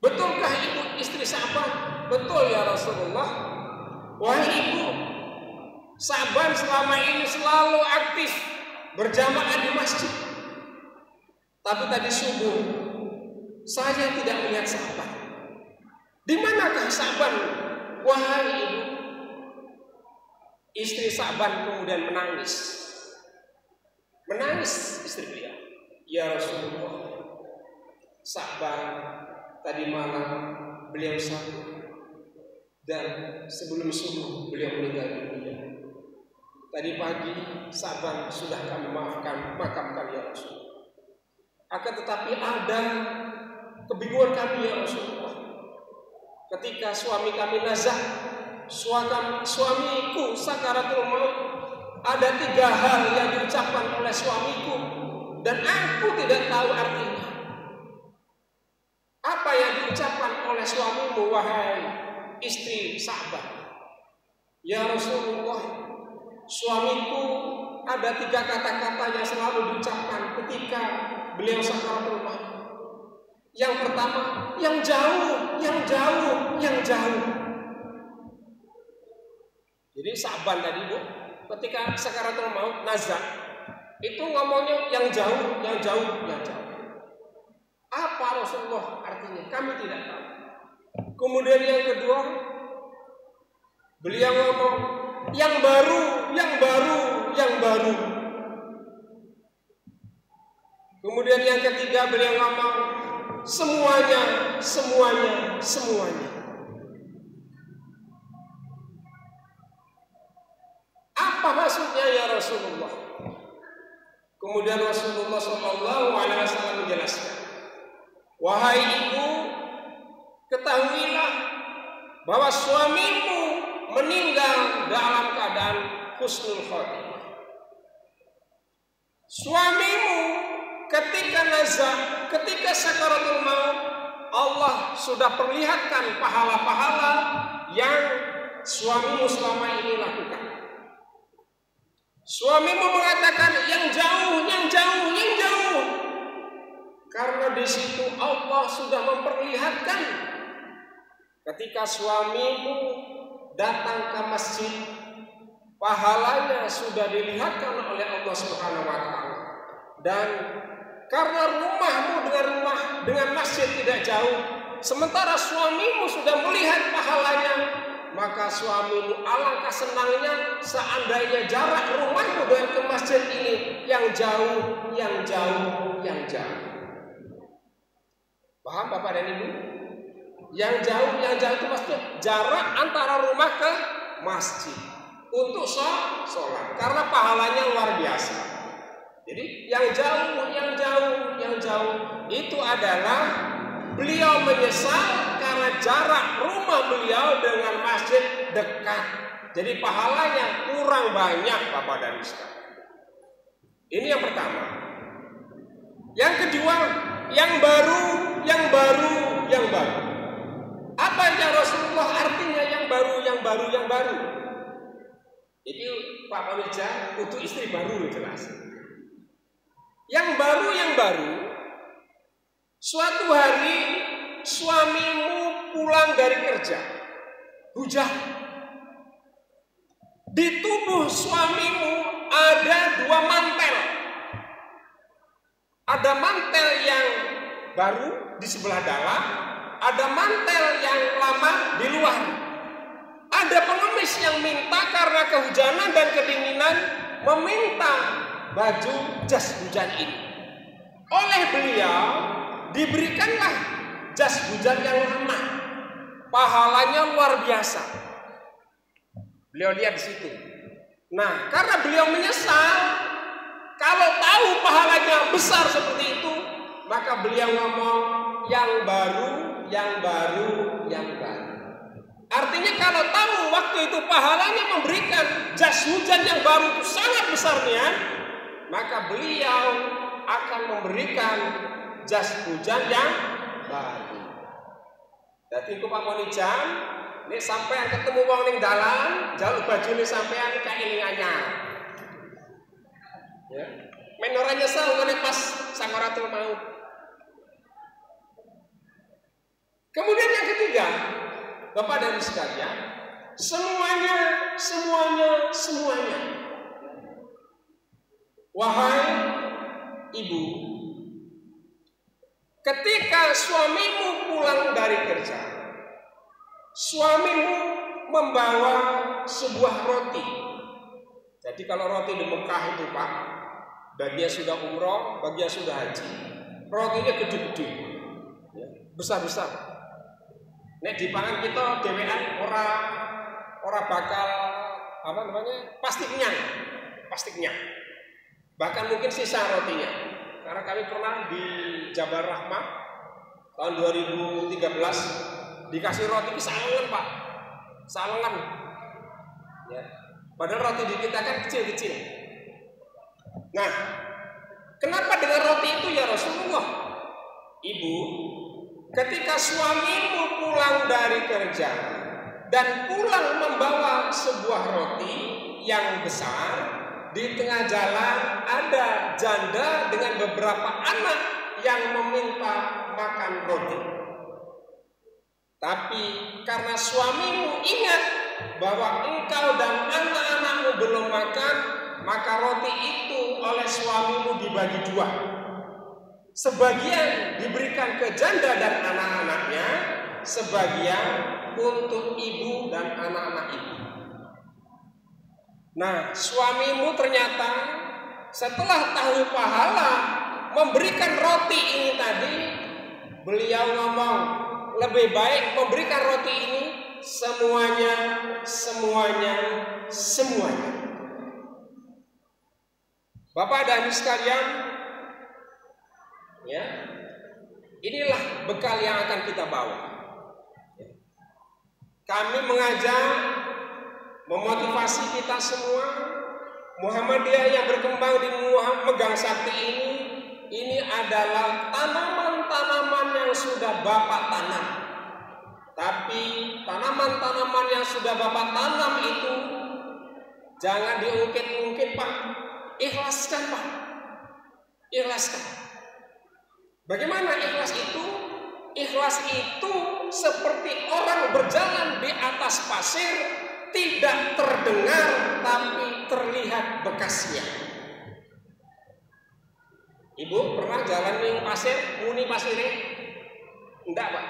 Betulkah ibu istri Sa'ban? Betul ya Rasulullah. Wahai ibu, Sa'ban selama ini selalu aktif berjamaah di masjid. Tapi tadi subuh saya tidak melihat Sa'ban. Di manakah Sa'ban? Wahai ibu. Istri Sa'ban kemudian menangis. Menangis istri beliau. Ya Rasulullah, Sa'ban tadi malam beliau sakit dan sebelum subuh beliau meninggal dunia. Tadi pagi Sa'ban sudah kami makamkan ya Rasulullah. Akan tetapi ada kebingungan kami ya Rasulullah. Ketika suami kami nazah, suamiku sakaratul maut, ada 3 hal yang diucapkan oleh suamiku dan aku tidak tahu artinya. Apa yang diucapkan oleh suamimu wahai istri Sa'ban? Ya Rasulullah, suamiku ada 3 kata-kata yang selalu diucapkan ketika beliau sakaratul maut. Yang pertama, yang jauh, yang jauh, yang jauh. Jadi Sa'ban tadi bu, ketika sakaratul maut nazar, itu ngomongnya yang jauh, yang jauh, yang jauh. Apa Rasulullah artinya? Kami tidak tahu. Kemudian yang kedua, beliau ngomong yang baru, yang baru, yang baru. Kemudian yang ketiga beliau ngomong semuanya, semuanya, semuanya. Apa maksudnya ya Rasulullah? Kemudian Rasulullah SAW menjelaskan, wahai ibu, ketahuilah bahwa suamimu meninggal dalam keadaan husnul khotimah. Suamimu ketika nazar, ketika sakaratul maut, Allah sudah perlihatkan pahala-pahala yang suamimu selama ini lakukan. Suamimu mengatakan yang jauh, yang jauh, yang jauh. Karena di situ Allah sudah memperlihatkan ketika suamimu datang ke masjid, pahalanya sudah dilihatkan oleh Allah Subhanahu wa taala. Dan karena rumahmu dengan masjid tidak jauh, sementara suamimu sudah melihat pahalanya, maka suamimu alangkah senangnya seandainya jarak rumahmu dengan ke masjid ini yang jauh, yang jauh, yang jauh. Paham Bapak dan Ibu? Yang jauh itu maksudnya jarak antara rumah ke masjid untuk sholat, karena pahalanya luar biasa. Jadi yang jauh, yang jauh, yang jauh itu adalah beliau menyesal karena jarak rumah beliau dengan masjid dekat. Jadi pahalanya kurang banyak Bapak dan Ibu. Ini yang pertama. Yang kedua, yang baru, yang baru, yang baru. Apa yang Rasulullah artinya yang baru, yang baru, yang baru? Jadi Pak Pamija untuk istri baru jelas. Yang baru, yang baru. Suatu hari suamimu pulang dari kerja, hujan. Di tubuh suamimu ada 2 mantel. Ada mantel yang baru di sebelah dalam, ada mantel yang lama di luar. Ada pengemis yang minta karena kehujanan dan kedinginan meminta baju jas hujan ini. Oleh beliau diberikanlah jas hujan yang lama. Pahalanya luar biasa. Beliau lihat di situ. Nah, karena beliau menyesal, kalau tahu pahalanya besar seperti itu, maka beliau ngomong yang baru, yang baru, yang baru. Artinya Artinya kalau tahu waktu itu pahalanya memberikan jas hujan yang baru itu sangat besarnya, maka beliau akan memberikan jas hujan yang baru. Jadi ku Pak Monijam, ini sampean ketemu wong ning dalan, jaluk bajune sampean kaelingannya. Ya. Men ora nyesel ngene pas Sakaratul Maut. Kemudian yang ketiga, Bapak dan Ibu sekalian, semuanya. Wahai ibu, ketika suamimu pulang dari kerja, suamimu membawa sebuah roti. Jadi kalau roti di Mekah itu Pak, bagian sudah umroh, bagian sudah haji, rotinya gede-gede, ya, besar-besar. Nek dipangan kita dewean ora bakal pasti kenyang. Bahkan mungkin sisa rotinya. Karena kami pernah di Jabal Rahmah tahun 2013 dikasih roti salengan Pak, salengan. Ya. Padahal roti di kita kan kecil-kecil. Nah, kenapa dengan roti itu ya Rasulullah? Ibu, ketika suamimu pulang dari kerja dan pulang membawa sebuah roti yang besar, di tengah jalan ada janda dengan beberapa anak yang meminta makan roti. Tapi karena suamimu ingat bahwa engkau dan anak-anakmu belum makan, maka roti itu oleh suamimu dibagi dua. Sebagian diberikan ke janda dan anak-anaknya, sebagian untuk ibu dan anak-anak ibu. Nah, suamimu ternyata setelah tahu pahala memberikan roti ini tadi, beliau ngomong lebih baik memberikan roti ini semuanya. Bapak dan Ibu sekalian, ya, inilah bekal yang akan kita bawa. Kami mengajak, memotivasi kita semua, Muhammadiyah yang berkembang di Megang Sakti ini adalah tanaman-tanaman yang sudah Bapak tanam. Tapi tanaman-tanaman yang sudah Bapak tanam itu jangan diungkit-ungkit Pak, ikhlaskan Pak, ikhlaskan. Bagaimana ikhlas itu? Ikhlas itu seperti orang berjalan di atas pasir, tidak terdengar tapi terlihat bekasnya. Ibu pernah jalan di pasir, muni pasirnya? Enggak Pak.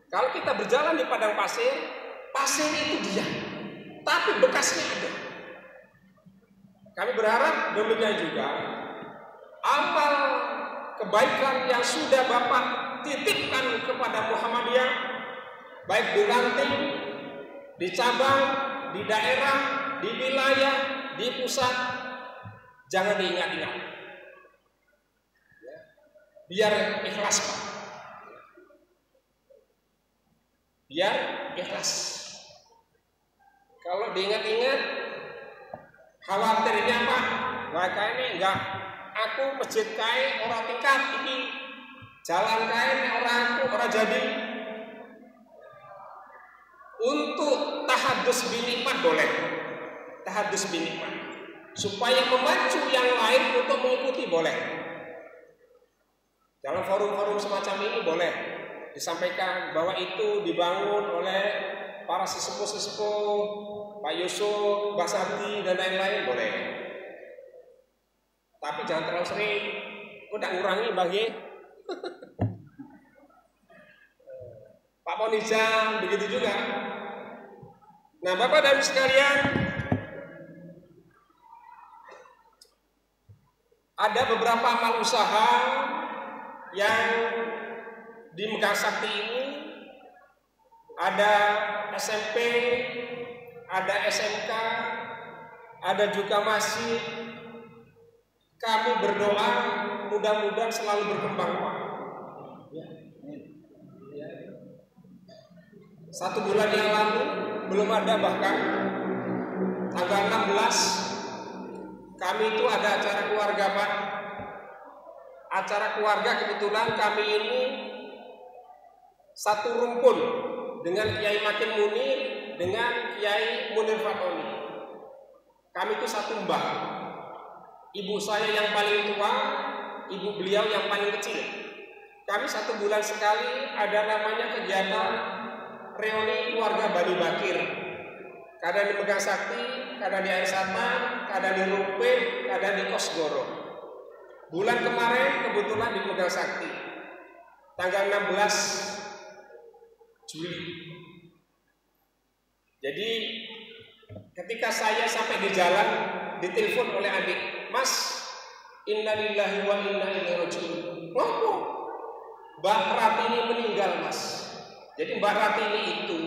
Kalau kita berjalan di padang pasir, pasir itu diam, tapi bekasnya ada. Kami berharap demikian juga amal kebaikan yang sudah Bapak titipkan kepada Muhammadiyah, baik di ranting, di cabang, di daerah, di wilayah, di pusat, jangan diingat-ingat. Biar ikhlas Pak. Biar ikhlas. Kalau diingat-ingat, khawatirnya Pak, mereka ini enggak, aku masjid kae orang tingkat ini, jalan kae orang jadi. Untuk tahadus binikmat boleh, tahadus binikmat, supaya memacu yang lain untuk mengikuti boleh. Dalam forum-forum semacam ini boleh disampaikan bahwa itu dibangun oleh para sesepuh-sesepuh, Pak Yusuf, Mbak Santi dan lain-lain boleh. Tapi jangan terlalu sering, udah ngurangi bagi. Pak Monijam begitu juga. Nah, Bapak dan Ibu sekalian, ada beberapa amal usaha yang di Megang Sakti ini. Ada SMP, ada SMK, ada juga masjid. Kami berdoa mudah-mudahan selalu berkembang Pak. 1 bulan yang lalu belum ada, bahkan tanggal 16 kami itu ada acara keluarga, Pak. Acara keluarga, kebetulan kami ini satu rumpun dengan Kiai Makin Munir dengan Kiai Munir Fatoni. Kami itu satu mbah. Ibu saya yang paling tua, ibu beliau yang paling kecil. Kami 1 bulan sekali ada namanya kegiatan reuni keluarga Bani Bakir. Kadang di Megang Sakti, kadang di Air Satan, kadang di Rupe, kadang di Kosgoro. Bulan kemarin kebetulan di Megang Sakti, tanggal 16 Juli. Jadi ketika saya sampai di jalan, ditelepon oleh adik, "Mas, innalillahi wa inna ilaihi raji'un." Ngopo? Mbak Ratini meninggal, Mas. Jadi Mbak Ratini itu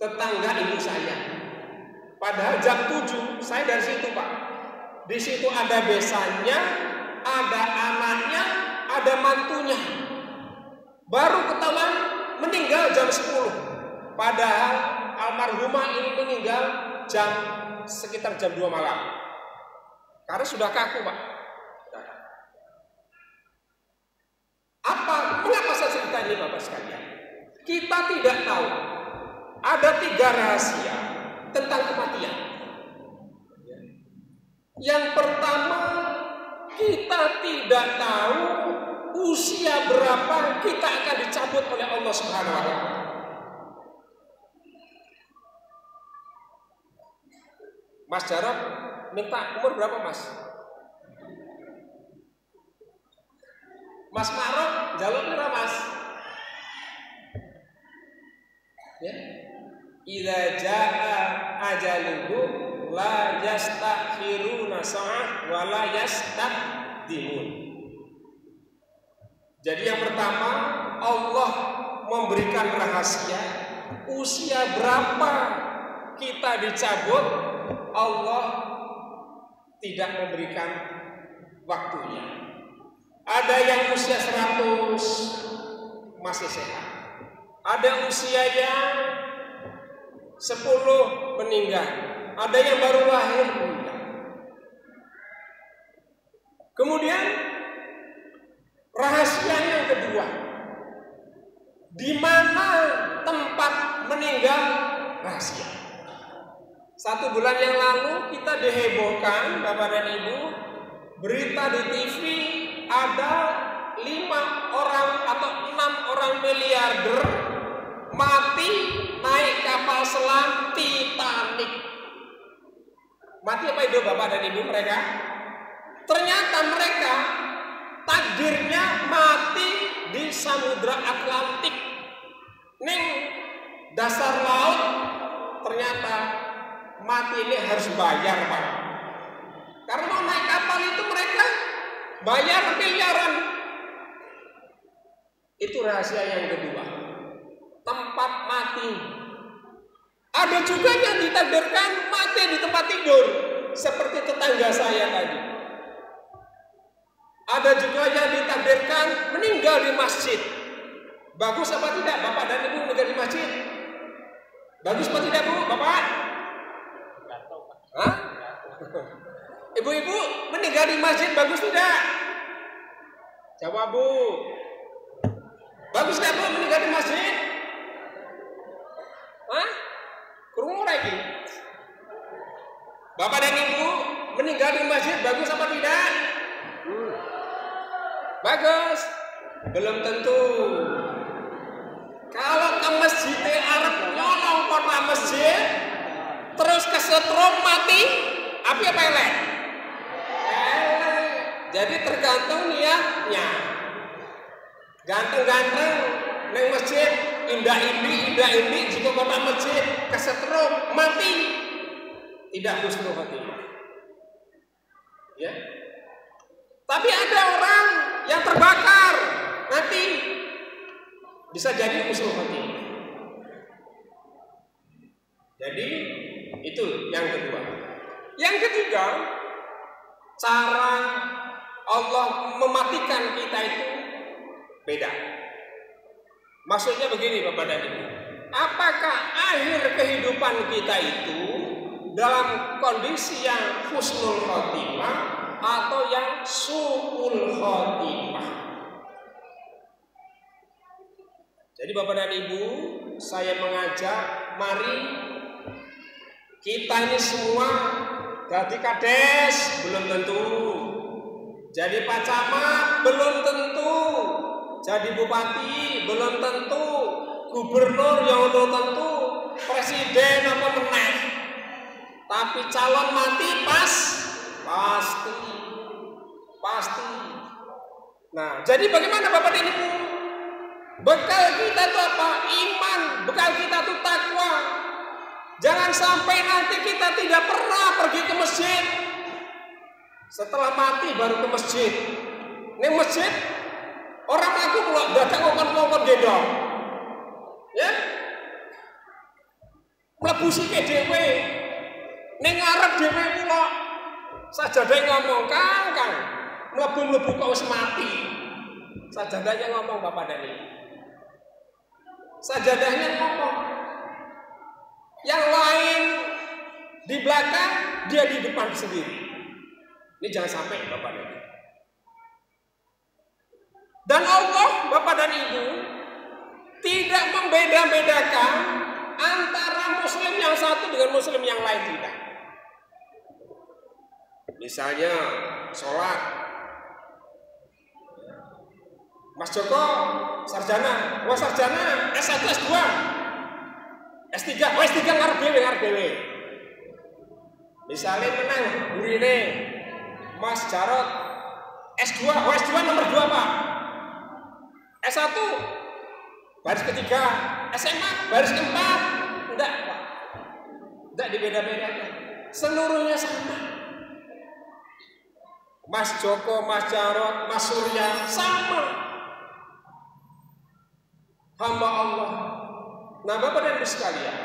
tetangga ibu saya. Padahal jam 7 saya dari situ, Pak. Di situ ada besannya, ada anaknya, ada mantunya. Baru ketahuan meninggal jam 10. Padahal almarhumah ini meninggal sekitar jam 2 malam. Karena sudah kaku, Pak. Mengapa saya cerita ini, Bapak sekalian? Kita tidak tahu. Ada 3 rahasia tentang kematian. Yang pertama, kita tidak tahu usia berapa kita akan dicabut oleh Allah Subhanahu wa taala. Mas Jarot minta umur berapa, Mas? Mas Marok jaluk berapa, Mas? Ya. Idza jaa ajaluhu la yastakhiruna sa'ah wa la yastaqdimun. Jadi yang pertama, Allah memberikan rahasia usia berapa kita dicabut, Allah tidak memberikan waktunya. Ada yang usia 100 masih sehat. Ada usia yang 10 meninggal. Ada yang baru lahir meninggal. Kemudian rahasia yang kedua, di mana tempat meninggal rahasia. 1 bulan yang lalu kita dihebohkan, Bapak dan Ibu, berita di TV ada 5 orang atau 6 orang miliarder mati naik kapal selam Titanic. Mati apa hidup, Bapak dan Ibu mereka? Ternyata mereka takdirnya mati di Samudra Atlantik. Ning dasar laut, ternyata mati ini harus bayar, Pak. Karena mau naik kapal itu mereka bayar miliaran. Itu rahasia yang kedua. Tempat mati. Ada juga yang ditakdirkan mati di tempat tidur, seperti tetangga saya tadi. Ada juga yang ditakdirkan meninggal di masjid. Bagus apa tidak, Bapak dan Ibu meninggal di masjid? Bagus apa tidak, Bu, Bapak? Hah? Ibu-ibu meninggal di masjid bagus tidak? Jawab, Bu. Bagus tidak, Bu, meninggal di masjid? Hah? Krungu lagi. Bapak dan Ibu meninggal di masjid bagus apa tidak? Bagus. Belum tentu. Kalau ke masjid Arab nyolong kota masjid, terus kesetrum mati, api apa elek? Jadi tergantung niatnya. Ganteng-ganteng neng masjid, indah-indi, jika kota masjid kesetrum mati, tidak husnul khotimah. Ya. Tapi ada orang yang terbakar, nanti bisa jadi husnul khotimah. Jadi itu yang kedua. Yang ketiga, cara Allah mematikan kita itu beda. Maksudnya begini, Bapak dan Ibu. apakah akhir kehidupan kita itu dalam kondisi yang husnul khotimah atau yang su'ul khotimah? Jadi Bapak dan Ibu, saya mengajak, mari kita ini semua jadi kades belum tentu, jadi Pak Camat belum tentu, jadi bupati belum tentu, gubernur yang belum tentu, presiden apa meneh. Tapi calon mati pasti. Nah, jadi bagaimana Bapak dan Ibu? Bekal kita itu apa? Iman. Bekal kita itu takwa. Jangan sampai nanti kita tidak pernah pergi ke masjid. Setelah mati baru ke masjid. Ini masjid orang aku kalau datang ngomong gendong. Ya? Mlebu sithik dhewe. Ning ngarep dhewe kula sajadah ngomong, Kang, mlebu-mlebu kok wis mati. Sajadahnya ngomong Bapak dan Ibu. Sajadahnya ngomong. Yang lain di belakang, dia di depan sendiri. Ini jangan sampai Bapak dan Ibu. Dan Allah, Bapak dan Ibu, tidak membeda-bedakan antara muslim yang satu dengan muslim yang lain, tidak. Misalnya sholat, Mas Joko sarjana, wah sarjana S1, S2, S3, wah S3 ngarep dhewe. Misalnya menang burine Mas Jarot S2, wah S2 nomor 2 Pak, S1 baris ketiga, SMA baris keempat, enggak Pak, enggak dibeda-bedakan, seluruhnya sama. Mas Joko, Mas Jarot, Mas Surya sama, hamba Allah. Nah Bapak dan Ibu sekalian,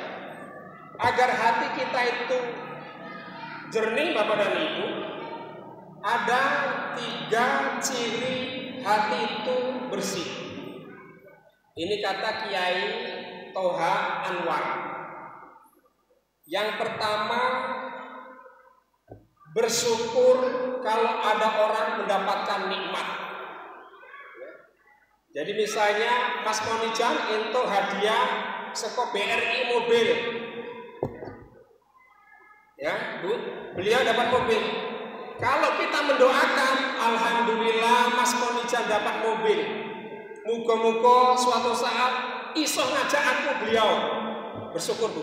agar hati kita itu jernih Bapak dan Ibu, ada 3 ciri hati itu bersih. Ini kata Kiai Toha Anwar. Yang pertama, bersyukur kalau ada orang mendapatkan nikmat. Jadi misalnya Mas Monijan untuk hadiah seko BRI mobil, ya Bu, beliau dapat mobil. Kalau kita mendoakan, alhamdulillah Mas Monijan dapat mobil. Muga-muga suatu saat iso ngajak aku beliau. Bersyukur Bu.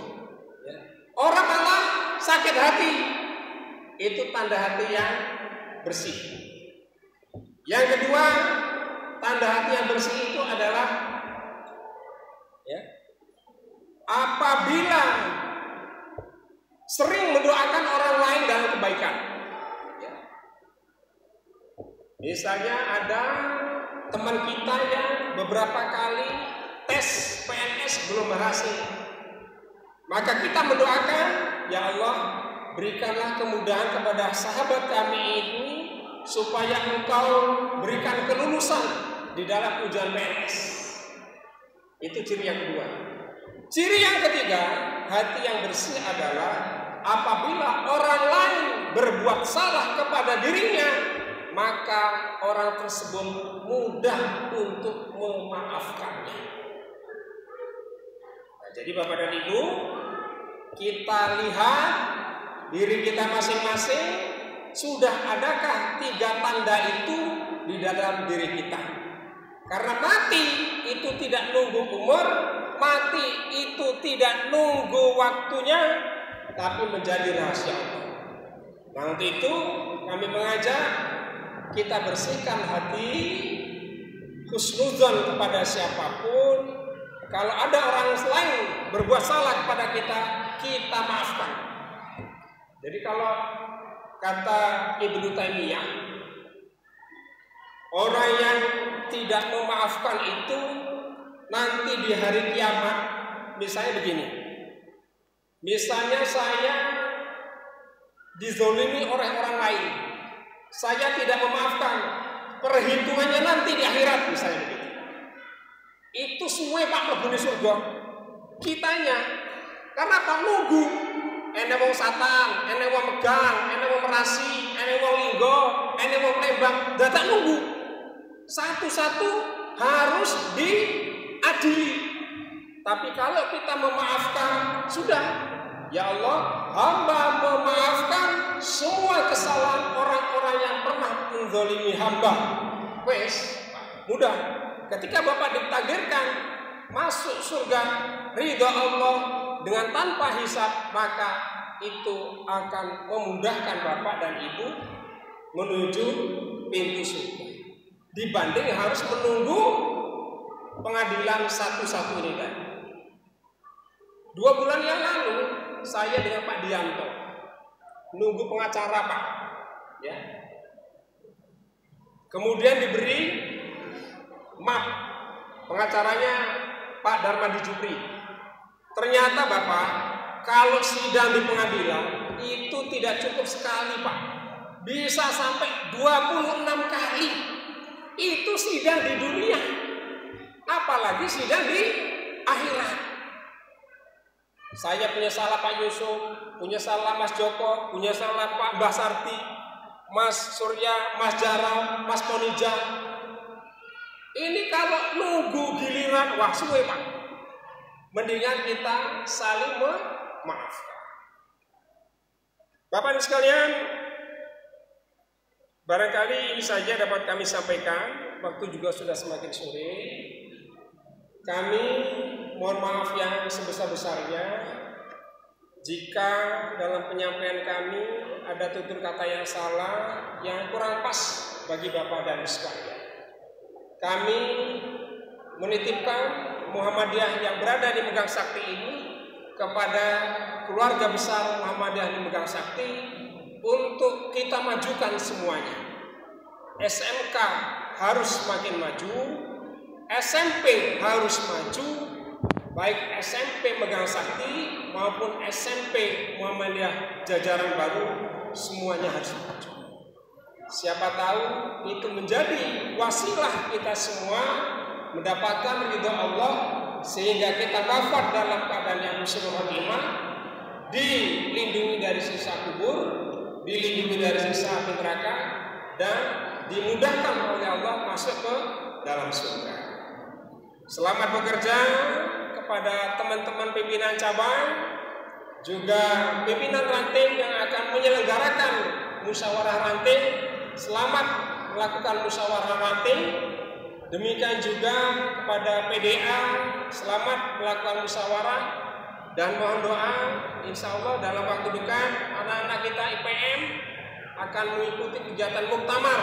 Ya. Orang malah sakit hati, itu tanda hati yang bersih. Yang kedua, tanda hati yang bersih itu adalah ya, apabila sering mendoakan orang lain dalam kebaikan. Ya. Misalnya ada teman kita yang beberapa kali tes PNS belum berhasil, maka kita mendoakan, ya Allah, berikanlah kemudahan kepada sahabat kami ini supaya Engkau berikan kelulusan di dalam ujian PNS. Itu ciri yang kedua. Ciri yang ketiga, hati yang bersih adalah apabila orang lain berbuat salah kepada dirinya, maka orang tersebut mudah untuk memaafkannya. Nah, jadi Bapak dan Ibu, kita lihat diri kita masing-masing, sudah adakah 3 tanda itu di dalam diri kita? Karena mati itu tidak nunggu umur, mati itu tidak nunggu waktunya, tapi menjadi rahasia Allah. Nah, untuk itu kami mengajak kita bersihkan hati, husnuzon kepada siapapun. Kalau ada orang lain berbuat salah kepada kita, kita maafkan. Jadi kalau kata Ibnu Taimiyah, orang yang tidak memaafkan itu nanti di hari kiamat, misalnya begini. Misalnya saya dizolimi oleh orang lain, saya tidak memaafkan, perhitungannya nanti di akhirat misalnya begitu. Itu semua Pak mlebu surga. kitanya. Karena apa? Nunggu. Ene wong satan, ene wong megang, ene wong merasi, ene wong linggo, ene wong lembang, dadak nunggu. Satu-satu harus diadili. Tapi kalau kita memaafkan, sudah. Ya Allah, hamba memaafkan semua kesalahan orang-orang yang pernah menzalimi hamba. Wes, mudah. Ketika Bapak ditakdirkan masuk surga ridha Allah dengan tanpa hisab, maka itu akan memudahkan Bapak dan Ibu menuju pintu surga. Dibanding harus menunggu pengadilan satu-satu ini tadi. 2 bulan yang lalu saya dengan Pak Dianto nunggu pengacara, Pak, ya. Kemudian diberi map pengacaranya Pak Darmadi Jupri. Ternyata Bapak, kalau sidang di pengadilan itu tidak cukup sekali, Pak. Bisa sampai 26 kali. Itu sidang di dunia. Apalagi sidang di akhirat. Saya punya salah Pak Yusuf, punya salah Mas Joko, punya salah Pak Mbah Sarti, Mas Surya, Mas Jarau, Mas Monija. Ini kalau nunggu giliran, wah suwe Pak. Mendingan kita saling memaafkan. Bapak dan sekalian, barangkali ini saja dapat kami sampaikan. Waktu juga sudah semakin sore. Kami mohon maaf yang sebesar-besarnya jika dalam penyampaian kami ada tutur kata yang salah, yang kurang pas bagi Bapak dan sekalian. Kami menitipkan Muhammadiyah yang berada di Megang Sakti ini kepada keluarga besar Muhammadiyah di Megang Sakti untuk kita majukan semuanya. SMK harus semakin maju, SMP harus maju, baik SMP Megang Sakti maupun SMP Muhammadiyah jajaran baru, semuanya harus maju. Siapa tahu itu menjadi wasilah kita semua mendapatkan ridha Allah sehingga kita wafat dalam keadaan yang husnul khotimah, dilindungi dari siksa kubur, dilindungi dari siksa api neraka, dan dimudahkan oleh Allah masuk ke dalam surga. Selamat bekerja kepada teman-teman pimpinan cabang, juga pimpinan ranting yang akan menyelenggarakan musyawarah ranting. Selamat melakukan musyawarah ranting. Demikian juga kepada PDA, selamat melakukan musyawarah, dan mohon doa, insya Allah dalam waktu dekat anak-anak kita IPM akan mengikuti kegiatan muktamar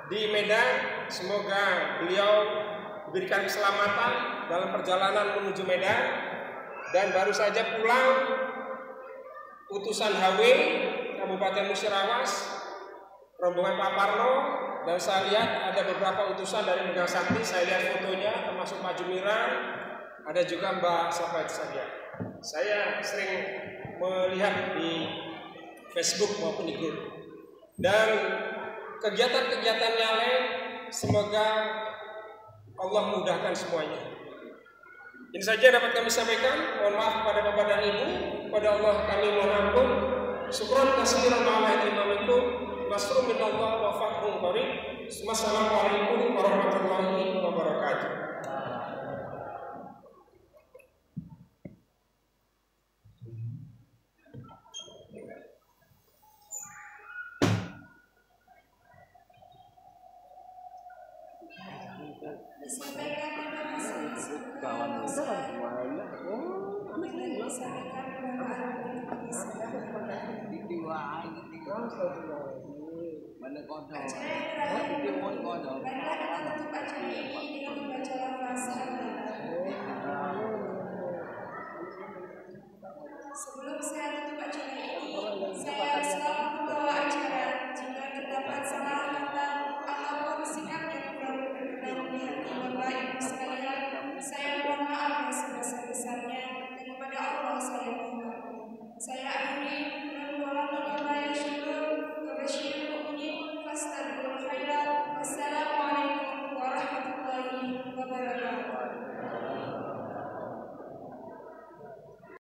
di Medan. Semoga beliau diberikan keselamatan dalam perjalanan menuju Medan, dan baru saja pulang utusan HW Kabupaten Musirawas, rombongan Pak Parno, dan saya lihat ada beberapa utusan dari Megang Sakti. Saya lihat fotonya, termasuk Pak Jumiran, ada juga Mbak Safat Sadia. Saya sering melihat di Facebook maupun di grup. Dan kegiatan-kegiatan yang lain, semoga Allah mudahkan semuanya. Ini saja dapat kami sampaikan. Mohon maaf kepada Bapak dan Ibu. Kepada Allah kami mohon ampun. Syukran kasiran ala ilmikum. Nasrul minallah wa fathun qarib. Wassalamualaikum warahmatullahi wabarakatuh. Disampaikan terima kasih. Baiklah, kita tutup acara ini dengan membaca lafaz